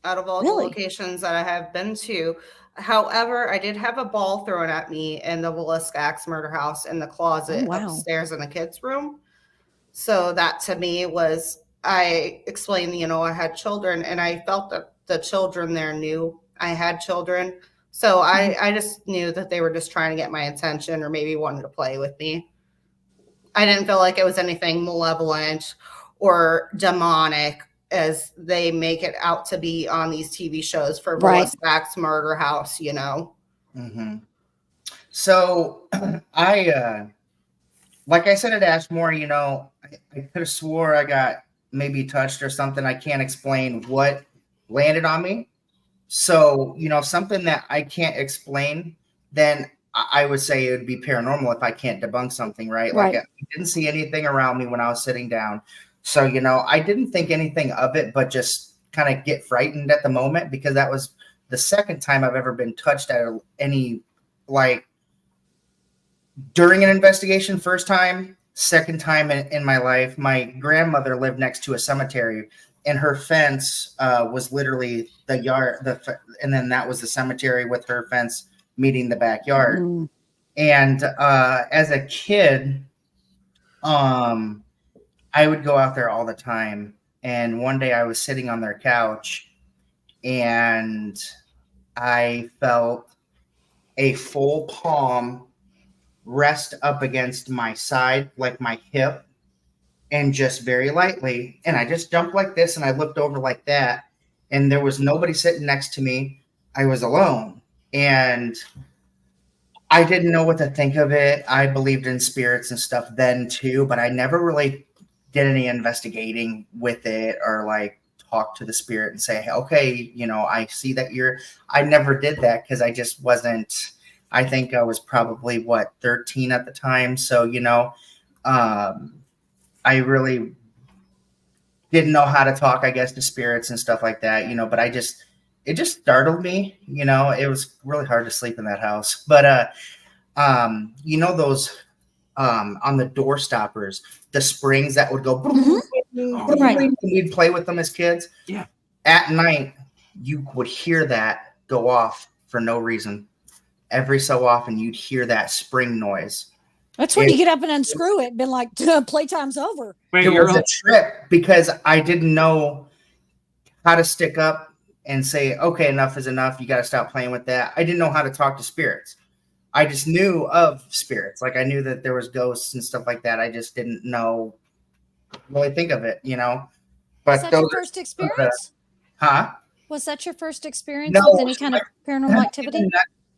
out of all the locations that I have been to. However, I did have a ball thrown at me in the Willis Axe murder house in the closet upstairs in the kids' room. So that to me was, I explained, I had children, and I felt that the children there knew I had children. So I just knew that they were just trying to get my attention, or maybe wanted to play with me. I didn't feel like it was anything malevolent or demonic as they make it out to be on these TV shows for Willis Axe Murder House, Mm-hmm. So I, like I said at Ashmore, I could have swore I got maybe touched or something. I can't explain what landed on me. So, something that I can't explain, then I would say it would be paranormal if I can't debunk something, right? Like I didn't see anything around me when I was sitting down. So, I didn't think anything of it, but just kind of get frightened at the moment, because that was the second time I've ever been touched at any, like, during an investigation. First time, second time in my life. My grandmother lived next to a cemetery, and her fence was literally the yard, and then that was the cemetery with her fence meeting the backyard. Mm. And as a kid, I would go out there all the time. And one day I was sitting on their couch, and I felt a full palm rest up against my side, like my hip, and just very lightly. And I just jumped like this, and I looked over like that, and there was nobody sitting next to me. I was alone, and I didn't know what to think of it. I believed in spirits and stuff then too, but I never really did any investigating with it, or like talk to the spirit and say, hey, okay, I see that I never did that, because I just wasn't, I think I was probably 13 at the time. So, I really didn't know how to talk, I guess, to spirits and stuff like that, but it just startled me. It was really hard to sleep in that house. But, those on the door stoppers, the springs that would go, and we'd play with them as kids. Yeah. At night, you would hear that go off for no reason. Every so often, you'd hear that spring noise. That's when you get up and unscrew it. Been like, playtime's over. It was a trip, because I didn't know how to stick up and say, okay, enough is enough. You got to stop playing with that. I didn't know how to talk to spirits. I just knew of spirits. Like, I knew that there was ghosts and stuff like that. I just didn't know, really think of it, But was that your first experience? Was that your first experience with any kind of paranormal activity?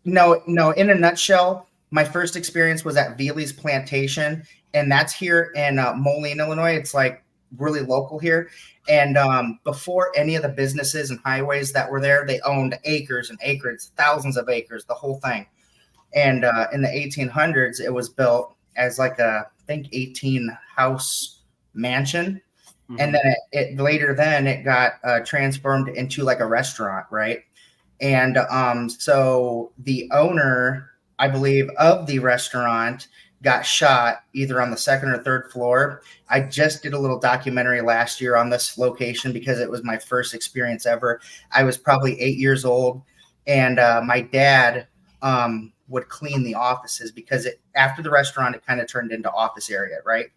No. In a nutshell, my first experience was at Veely's Plantation, and that's here in Moline, Illinois. It's like really local here. And before any of the businesses and highways that were there, they owned acres and acres, thousands of acres, the whole thing. And in the 1800s, it was built as like I think 18 house mansion. Mm-hmm. And then it got transformed into like a restaurant, right? And so the owner, I believe, of the restaurant got shot either on the second or third floor. I just did a little documentary last year on this location, because it was my first experience ever. I was probably 8 years old, and my dad would clean the offices, because after the restaurant, it kind of turned into office area, right?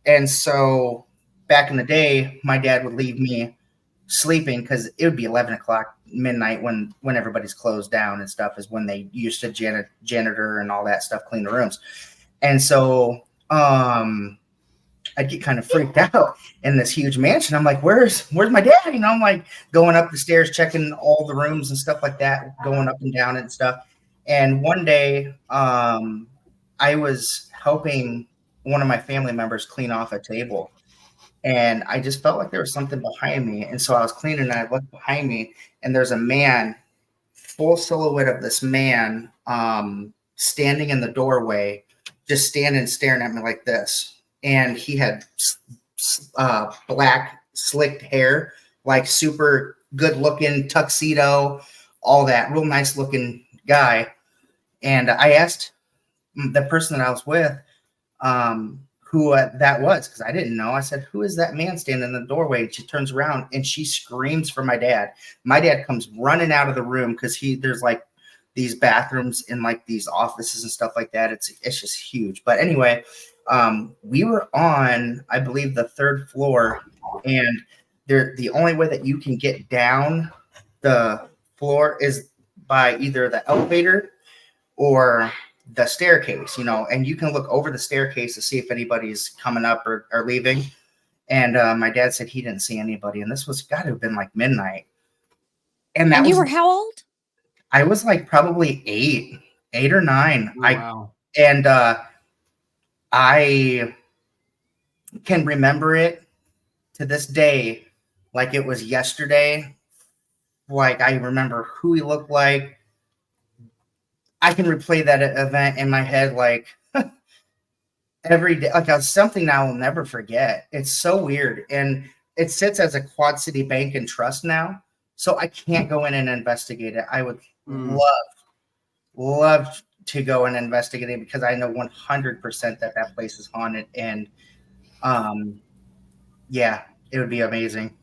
And so back in the day, my dad would leave me sleeping because it would be 11 o'clock midnight when everybody's closed down and stuff is when they used to janitor and all that stuff, clean the rooms. And so I'd get kind of freaked out in this huge mansion. I'm like, where's my dad? You know, I'm like going up the stairs, checking all the rooms and stuff like that, going up and down and stuff. And one day I was helping one of my family members clean off a table. And I just felt like there was something behind me. And so I was cleaning and I looked behind me and there's a man, full silhouette of this man standing in the doorway, just standing, staring at me like this. And he had black slicked hair, like super good looking tuxedo, all that, real nice looking guy. And I asked the person that I was with, who that was, because I didn't know. I said, who is that man standing in the doorway? And she turns around and she screams for my dad. My dad comes running out of the room because there's like these bathrooms in like these offices and stuff like that. It's just huge. But anyway, we were on, I believe, the 3rd floor, and the only way that you can get down the floor is by either the elevator or the staircase, you know, and you can look over the staircase to see if anybody's coming up or leaving. And my dad said he didn't see anybody, and this was got to have been like midnight. And you were how old? I was like probably 8 or 9. Wow. I can remember it to this day like it was yesterday. Like I remember who he looked like. I can replay that event in my head like every day. Like something I will never forget. It's so weird. And it sits as a Quad City Bank and Trust now. So I can't go in and investigate it. I would love to go and investigate it because I know 100% that place is haunted. And yeah, it would be amazing.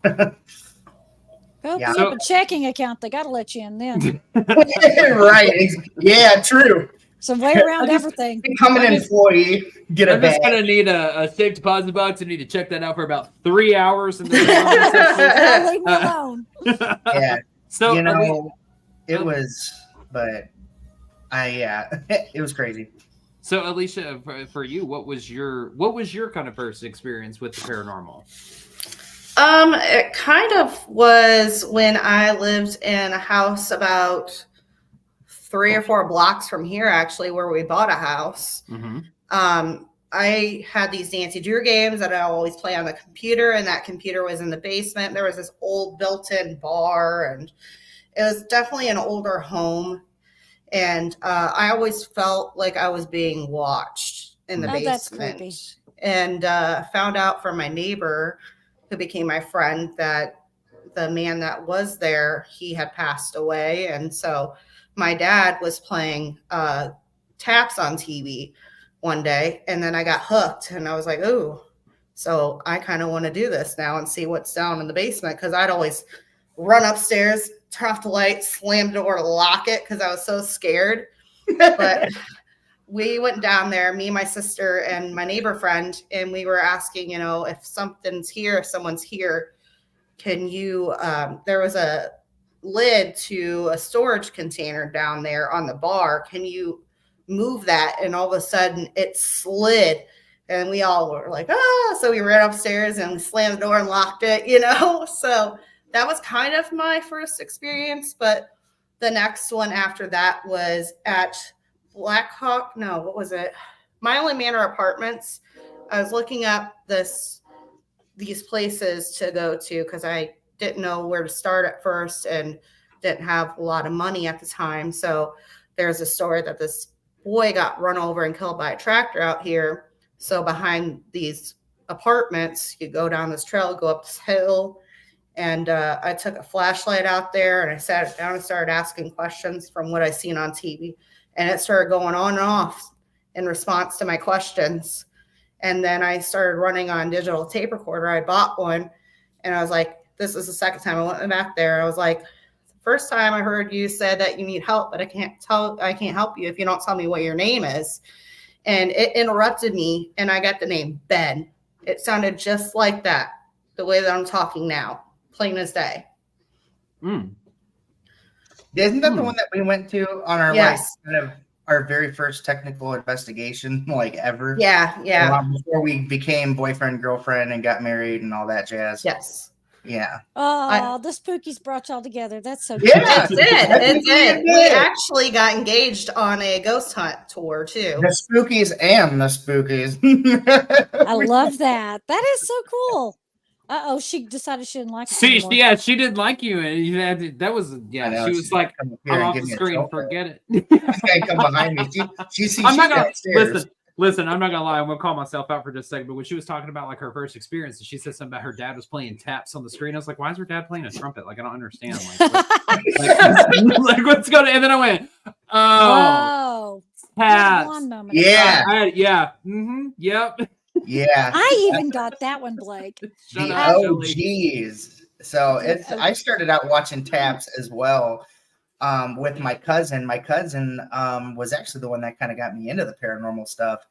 Open up a checking account. They got to let you in then. Right. Yeah, true. So way around everything. Become an employee. Get a I'm bag. just going to need a safe deposit box. I need to check that out for about 3 hours. And then leave me alone. Yeah. So, you know, it was, but it was crazy. So, Alicia, for you, what was your kind of first experience with the paranormal? It kind of was when I lived in a house about 3 or 4 blocks from here, actually, where we bought a house. Mm-hmm. I had these Nancy Drew games that I always play on the computer, and that computer was in the basement. There was this old built-in bar, and it was definitely an older home. And I always felt like I was being watched in the basement. That's creepy. And found out from my neighbor, who became my friend, that the man that was there, he had passed away. And so my dad was playing taps on TV one day, and then I got hooked, and I was like, oh, so I kind of want to do this now and see what's down in the basement, because I'd always run upstairs, turn off the light, slam the door, lock it, because I was so scared. But we went down there, me, my sister, and my neighbor friend, and we were asking, you know, if something's here, if someone's here, can you, there was a lid to a storage container down there on the bar. Can you move that? And all of a sudden it slid, and we all were like, ah. So we ran upstairs and we slammed the door and locked it, you know. So that was kind of my first experience. But the next one after that was at what was it? Mile Manor Apartments. I was looking up these places to go to because I didn't know where to start at first and didn't have a lot of money at the time. So there's a story that this boy got run over and killed by a tractor out here. So behind these apartments, you go down this trail, go up this hill. And I took a flashlight out there and I sat down and started asking questions from what I seen on TV. And it started going on and off in response to my questions. And then I started running on digital tape recorder. I bought one, and I was like, this is the second time I went back there. I was like, first time I heard you said that you need help, but I can't help you if you don't tell me what your name is. And it interrupted me, and I got the name Ben. It sounded just like that, the way that I'm talking now, plain as day. Mm. Isn't that the one that we went to on our Yes. like kind of our very first technical investigation like ever? Yeah. Before we became boyfriend, girlfriend, and got married and all that jazz. Yes. Yeah. Oh, the spookies brought y'all together. That's so Yeah. cute. It did. We actually got engaged on a ghost hunt tour too. The spookies and the spookies. I love that. That is so cool. Uh-oh, she decided she didn't like it anymore. Yeah, she didn't like you, and that was know, she was like, "I'm off the screen, forget it." Okay, come behind me. I'm not gonna listen. I'm not gonna lie. I'm gonna call myself out for just a second. But when she was talking about like her first experience, and she said something about her dad was playing taps on the screen, I was like, "Why is her dad playing a trumpet? Like, I don't understand. Like what's going?" And then I went, "Oh, taps. Yeah, yeah, mm-hmm, yep." Yeah, I even got that one, Blake. The OGs. So I started out watching taps as well. With my cousin. My cousin was actually the one that kind of got me into the paranormal stuff.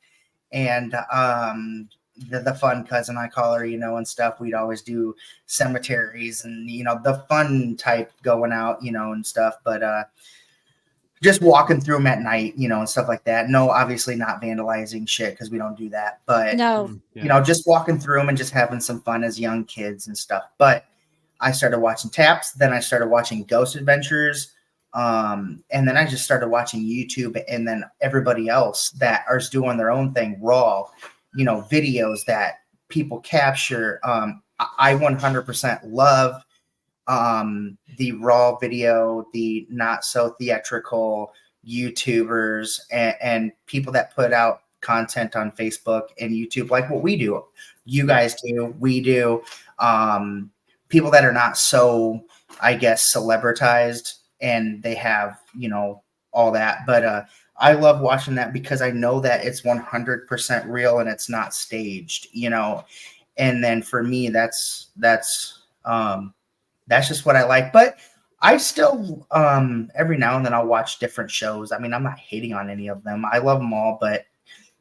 And the fun cousin, I call her, and stuff. We'd always do cemeteries and, the fun type going out, and stuff. But just walking through them at night, and stuff like that. No, obviously not vandalizing shit because we don't do that. But, no, just walking through them and just having some fun as young kids and stuff. But I started watching taps. Then I started watching Ghost Adventures. And then I just started watching YouTube, and then everybody else that is doing their own thing, raw, videos that people capture. I 100% love the raw video, the not so theatrical YouTubers and people that put out content on Facebook and YouTube, like what we do. You guys do, we do. People that are not so, I guess, celebritized, and they have, all that. But I love watching that because I know that it's 100% real and it's not staged, And then for me, that's just what I like. But I still, every now and then I'll watch different shows. I mean, I'm not hating on any of them. I love them all, but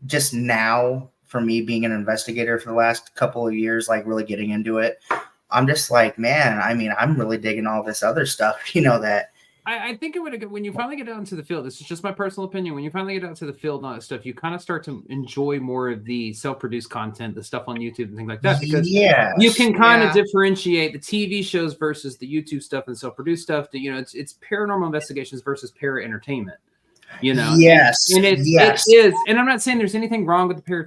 just now, for me being an investigator for the last couple of years, like really getting into it, I'm just like, man, I mean, I'm really digging all this other stuff, that I think it would, when you finally get out into the field, this is just my personal opinion. When you finally get out to the field and all that stuff, you kind of start to enjoy more of the self-produced content, the stuff on YouTube and things like that, because you can kind of differentiate the TV shows versus the YouTube stuff and self-produced stuff. It's paranormal investigations versus para entertainment. Yes, and it is, and I'm not saying there's anything wrong with the para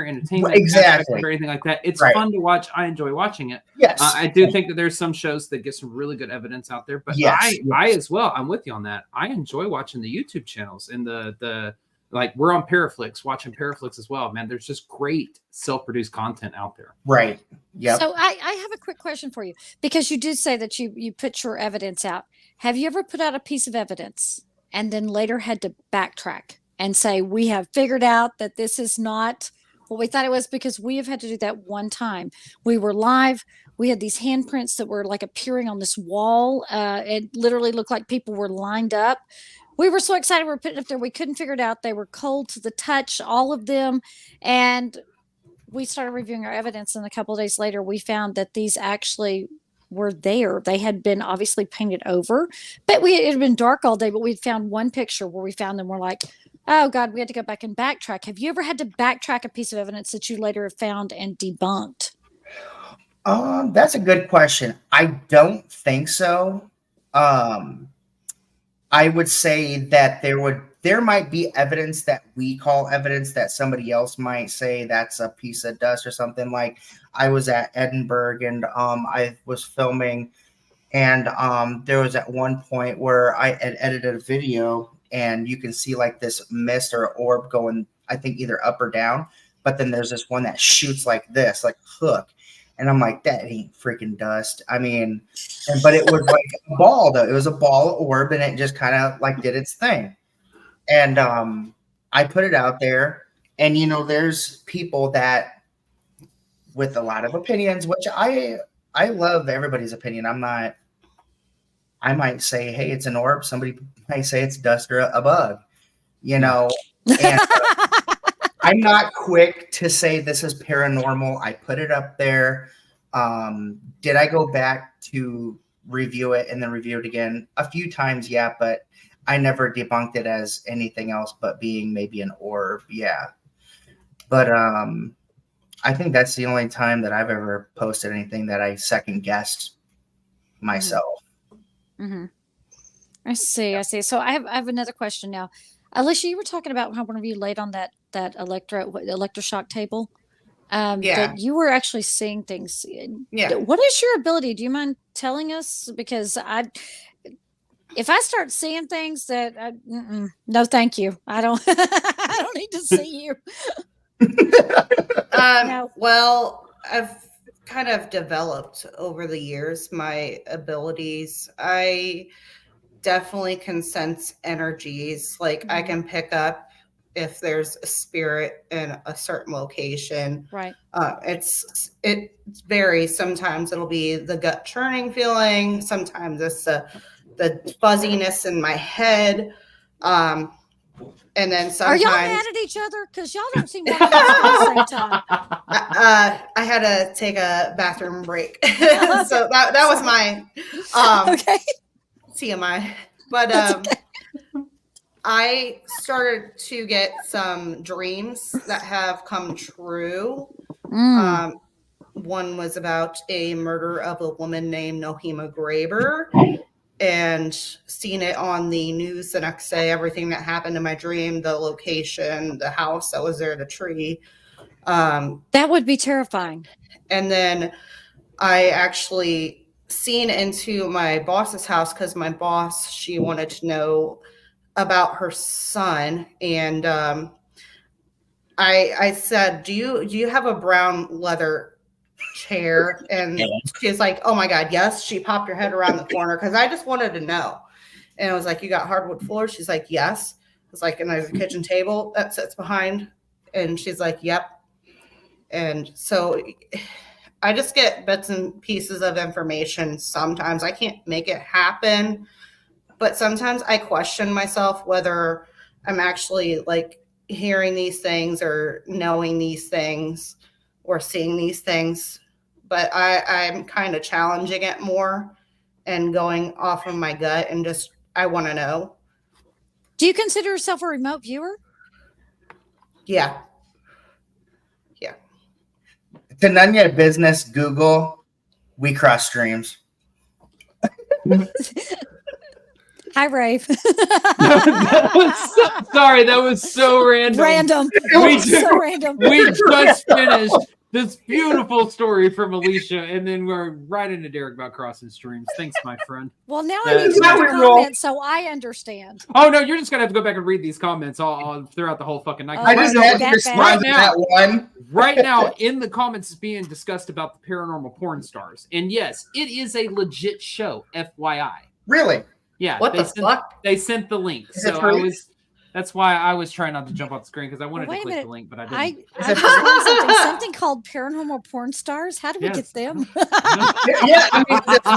entertainment exactly or anything like that. It's right. fun to watch. I enjoy watching it. Yes, I do think that there's some shows that get some really good evidence out there, but I as well. I'm with you on that. I enjoy watching the YouTube channels and the like. We're on Paraflix, watching Paraflix as well. Man, there's just great self-produced content out there. Right. Yeah. So I have a quick question for you, because you did say that you put your evidence out. Have you ever put out a piece of evidence and then later had to backtrack and say, we have figured out that this is not what we thought it was? Because we have had to do that one time. We were live. We had these handprints that were like appearing on this wall. It literally looked like people were lined up. We were so excited. We were putting it up there. We couldn't figure it out. They were cold to the touch, all of them. And we started reviewing our evidence. And a couple of days later, we found that these actually were there. They had been obviously painted over, but it had been dark all day. But we'd found one picture where we found them. We're like, oh God, we had to go back and backtrack. Have you ever had to backtrack a piece of evidence that you later have found and debunked? That's a good question. I don't think so. I would say that there might be evidence that we call evidence that somebody else might say that's a piece of dust or something. Like I was at Edinburgh and I was filming, and there was at one point where I had edited a video and you can see like this mist or orb going, I think either up or down, but then there's this one that shoots like this, like hook. And I'm like, that ain't freaking dust. I mean, but it was like a ball though. It was a ball orb, and it just kind of like did its thing. And I put it out there, and there's people that with a lot of opinions, which I love everybody's opinion. I might say, hey, it's an orb. Somebody might say it's dust or a bug, and I'm not quick to say this is paranormal. I put it up there. Did I go back to review it and then review it again? A few times, yeah, but I never debunked it as anything else but being maybe an orb. Yeah. But I think that's the only time that I've ever posted anything that I second guessed myself. Mm-hmm. I see. So I have another question now. Alicia, you were talking about how one of you laid on that electroshock table. That you were actually seeing things. Yeah. What is your ability? Do you mind telling us? Because if I start seeing things that, no, thank you. I don't. I don't need to see you. No. Well, I've kind of developed over the years my abilities. I definitely can sense energies. Like I can pick up if there's a spirit in a certain location. Right. It varies. Sometimes it'll be the gut churning feeling. Sometimes it's the fuzziness in my head. And then sometimes, are y'all mad at each other? Because y'all don't seem like at the same time. I had to take a bathroom break, so that was my TMI. But I started to get some dreams that have come true. One was about a murder of a woman named Nohema Graber, and seeing it on the news the next day, everything that happened in my dream, the location, the house that was there, the tree. That would be terrifying. And then I actually seen into my boss's house because my boss, she wanted to know about her son. And I said, do you have a brown leather chair? And she's like, oh my God, yes. She popped her head around the corner because I just wanted to know. And I was like, you got hardwood floors? She's like, yes. I was like, and there's a kitchen table that sits behind. And she's like, yep. And so I just get bits and pieces of information. Sometimes I can't make it happen, but sometimes I question myself whether I'm actually like hearing these things or knowing these things or seeing these things. But I'm kind of challenging it more and going off of my gut and just, I want to know. Do you consider yourself a remote viewer? Yeah. Yeah. To none yet business, Google, we cross streams. Hi, Rave. Sorry, that was so random. So random. We just finished this beautiful story from Alicia, and then we're right into Derek about crossing streams. Thanks, my friend. Well, now I need to read comments so I understand. Oh no, you're just gonna have to go back and read these comments all throughout the whole fucking night. I just had to respond to that one. Right now, in the comments is being discussed about the paranormal porn stars, and yes, it is a legit show. FYI. Really? Yeah. What the fuck? They sent the link, so that's why I was trying not to jump off the screen because I wanted to click the link, but I didn't. I just learned something called paranormal porn stars. How do we get them? I mean, that's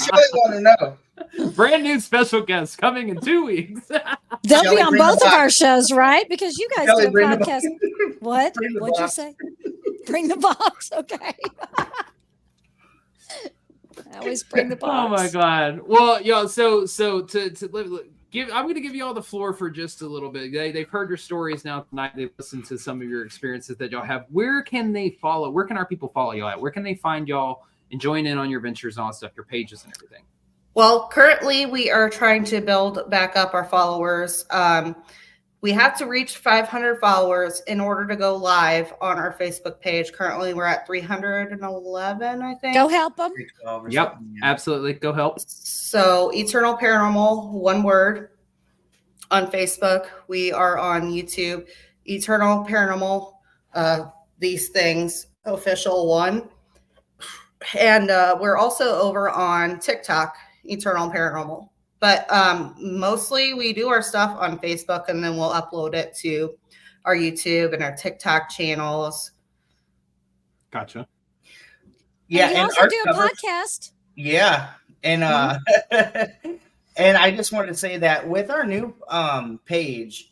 really want to know. Brand new special guests coming in 2 weeks. They'll be on both of our shows, right? Because you guys do a podcast. What? What'd you say? Bring the box. Okay. I always bring the box. Oh my God. Well, yo, so to I'm going to give you all the floor for just a little bit. They've heard your stories now tonight. They've listened to some of your experiences that y'all have. Where can they follow? Where can our people follow y'all at? Where can they find y'all and join in on your ventures and all that stuff, your pages and everything? Well, currently we are trying to build back up our followers. We have to reach 500 followers in order to go live on our Facebook page. Currently, we're at 311, I think. Go help them. Yep, absolutely. Go help. So, Eternal Paranormal, one word, on Facebook. We are on YouTube, Eternal Paranormal, these things, official one. And we're also over on TikTok, Eternal Paranormal. But mostly we do our stuff on Facebook, and then we'll upload it to our YouTube and our TikTok channels. Gotcha. Yeah, and you also do a podcast. Yeah, and and I just wanted to say that with our new page,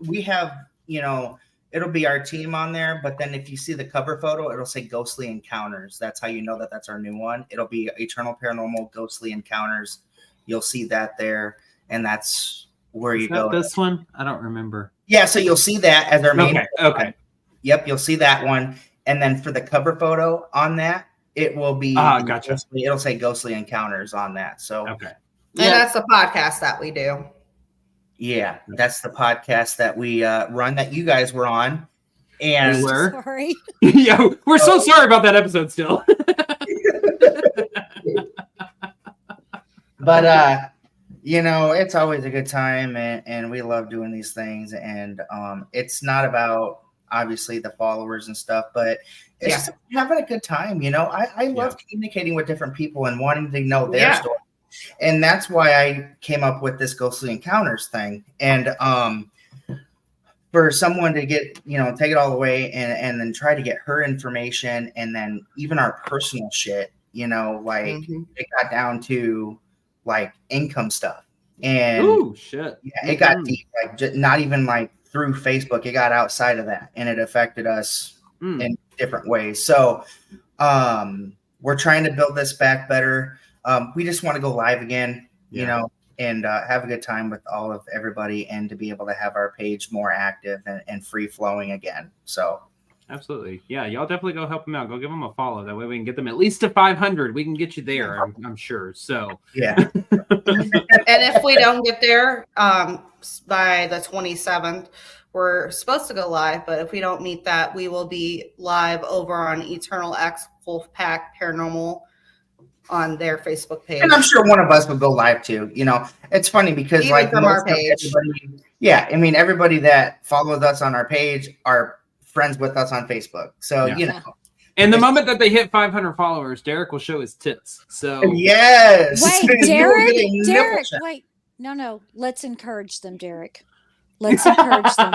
we have it'll be our team on there. But then if you see the cover photo, it'll say Ghostly Encounters. That's how you know that that's our new one. It'll be Eternal Paranormal Ghostly Encounters. You'll see that there, and that's where you go. This one? I don't remember. Yeah, so you'll see that as our main. Okay. Yep, you'll see that one. And then for the cover photo on that, it will be gotcha. It'll say Ghostly Encounters on that. So okay. And that's the podcast that we do. Yeah, that's the podcast that we run that you guys were on. And sorry. Yeah, we're so sorry about that episode still. But it's always a good time, and we love doing these things. And it's not about obviously the followers and stuff, but it's just having a good time. I love communicating with different people and wanting to know their story. And that's why I came up with this Ghostly Encounters thing. And for someone to get, take it all away and then try to get her information, and then even our personal shit, it got down to like income stuff. And shit. Yeah, it got deep, like just not even like through Facebook. It got outside of that, and it affected us in different ways. So we're trying to build this back better. We just want to go live again, and have a good time with all of everybody, and to be able to have our page more active and free flowing again. So absolutely. Yeah. Y'all definitely go help them out. Go give them a follow. That way we can get them at least to 500. We can get you there. I'm sure. So yeah. And if we don't get there by the 27th, we're supposed to go live. But if we don't meet that, we will be live over on Eternal X Wolfpack Paranormal on their Facebook page. And I'm sure one of us will go live too. It's funny because even from our page. Everybody that follows us on our page are friends with us on Facebook. So, And the moment that they hit 500 followers, Derek will show his tits. So yes. Wait, Derek, wait. No. Let's encourage them, Derek. Let's encourage them.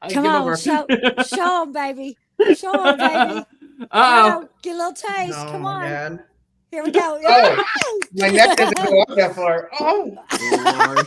Come on, show them, baby. Show them, baby. Get a little taste. Oh, come on. God. Here we go. Oh, my neck doesn't go up that far. Oh, Lord.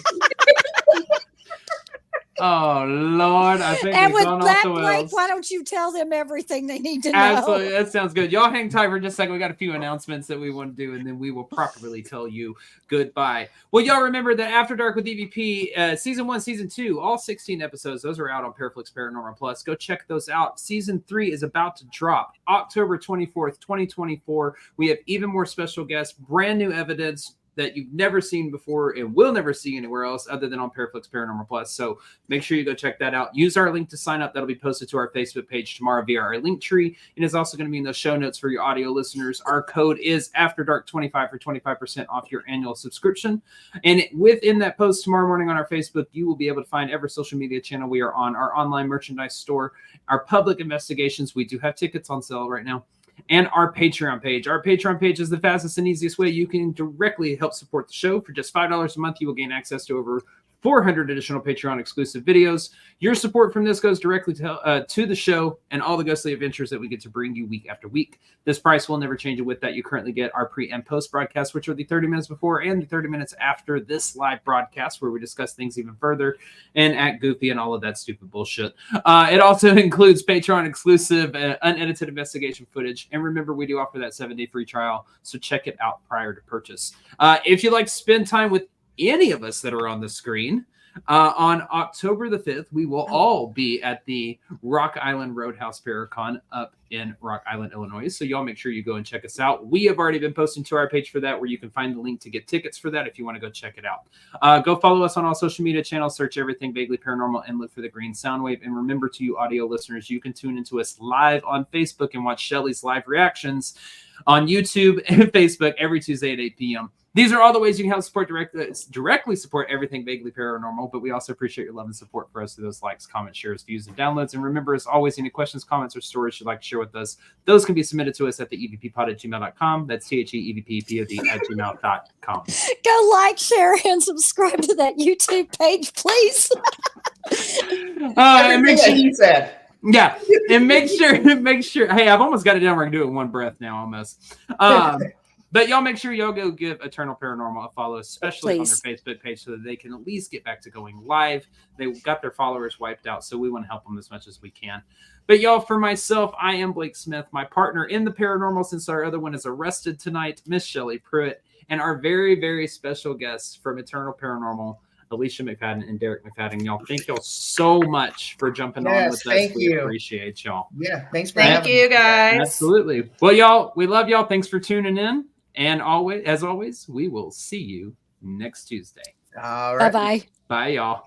Oh Lord, I think and we've with gone that, off the Blake, wheels. why don't you tell them everything they need to know? Absolutely, that sounds good. Y'all hang tight for just a second. We got a few announcements that we want to do, and then we will properly tell you goodbye. Well, y'all remember that After Dark with EVP, season 1, season 2, all 16 episodes. Those are out on Paraflix Paranormal Plus. Go check those out. Season 3 is about to drop October 24th, 2024. We have even more special guests, brand new evidence that you've never seen before and will never see anywhere else other than on Paraflix Paranormal Plus. So make sure you go check that out. Use our link to sign up. That'll be posted to our Facebook page tomorrow via our link tree. And it's also going to be in the show notes for your audio listeners. Our code is AfterDark25 for 25% off your annual subscription. And within that post tomorrow morning on our Facebook, you will be able to find every social media channel we are on, our online merchandise store, our public investigations. We do have tickets on sale right now. And our Patreon page. Our Patreon page is the fastest and easiest way you can directly help support the show. For just $5 a month, you will gain access to over 400 additional Patreon exclusive videos. Your support from this goes directly to the show and all the ghostly adventures that we get to bring you week after week. This price will never change. With that, you currently get our pre and post broadcasts, which are the 30 minutes before and the 30 minutes after this live broadcast, where we discuss things even further and act goofy and all of that stupid bullshit. It also includes Patreon exclusive unedited investigation footage. And remember, we do offer that 7-day free trial, so check it out prior to purchase. If you'd like to spend time with any of us that are on the screen, on October the 5th, we will all be at the Rock Island Roadhouse Paracon up in Rock Island, Illinois. So y'all make sure you go and check us out. We have already been posting to our page for that, where you can find the link to get tickets for that if you want to go check it out. Go follow us on all social media channels, search everything Vaguely Paranormal, and look for the green sound wave. And remember, to you audio listeners, you can tune into us live on Facebook and watch Shelly's live reactions on YouTube and Facebook every Tuesday at 8 p.m. These are all the ways you can help support directly support everything Vaguely Paranormal, but we also appreciate your love and support for us through those likes, comments, shares, views, and downloads. And remember, as always, any questions, comments, or stories you'd like to share with us, those can be submitted to us at the evppod@gmail.com. That's THEEVPPOD@gmail.com. Go like, share, and subscribe to that YouTube page, please. Everything that he said. Yeah, and make sure. Hey, I've almost got it down where I can do it in one breath now, almost. But y'all make sure y'all go give Eternal Paranormal a follow, especially Please. on their Facebook page, so that they can at least get back to going live. They got their followers wiped out, so we want to help them as much as we can. But y'all, for myself, I am Blake Smith. My partner in the paranormal, since our other one is arrested tonight, Miss Shelley Pruitt, and our very, very special guests from Eternal Paranormal, Alicia McFadden and Derek McFadden. Y'all, thank y'all so much for jumping on with us. Thank We you. appreciate y'all. Yeah, thanks for Thank having you me. guys. Absolutely. Well, y'all, we love y'all. Thanks for tuning in. And as always, we will see you next Tuesday. All right. Bye-bye. Bye, y'all.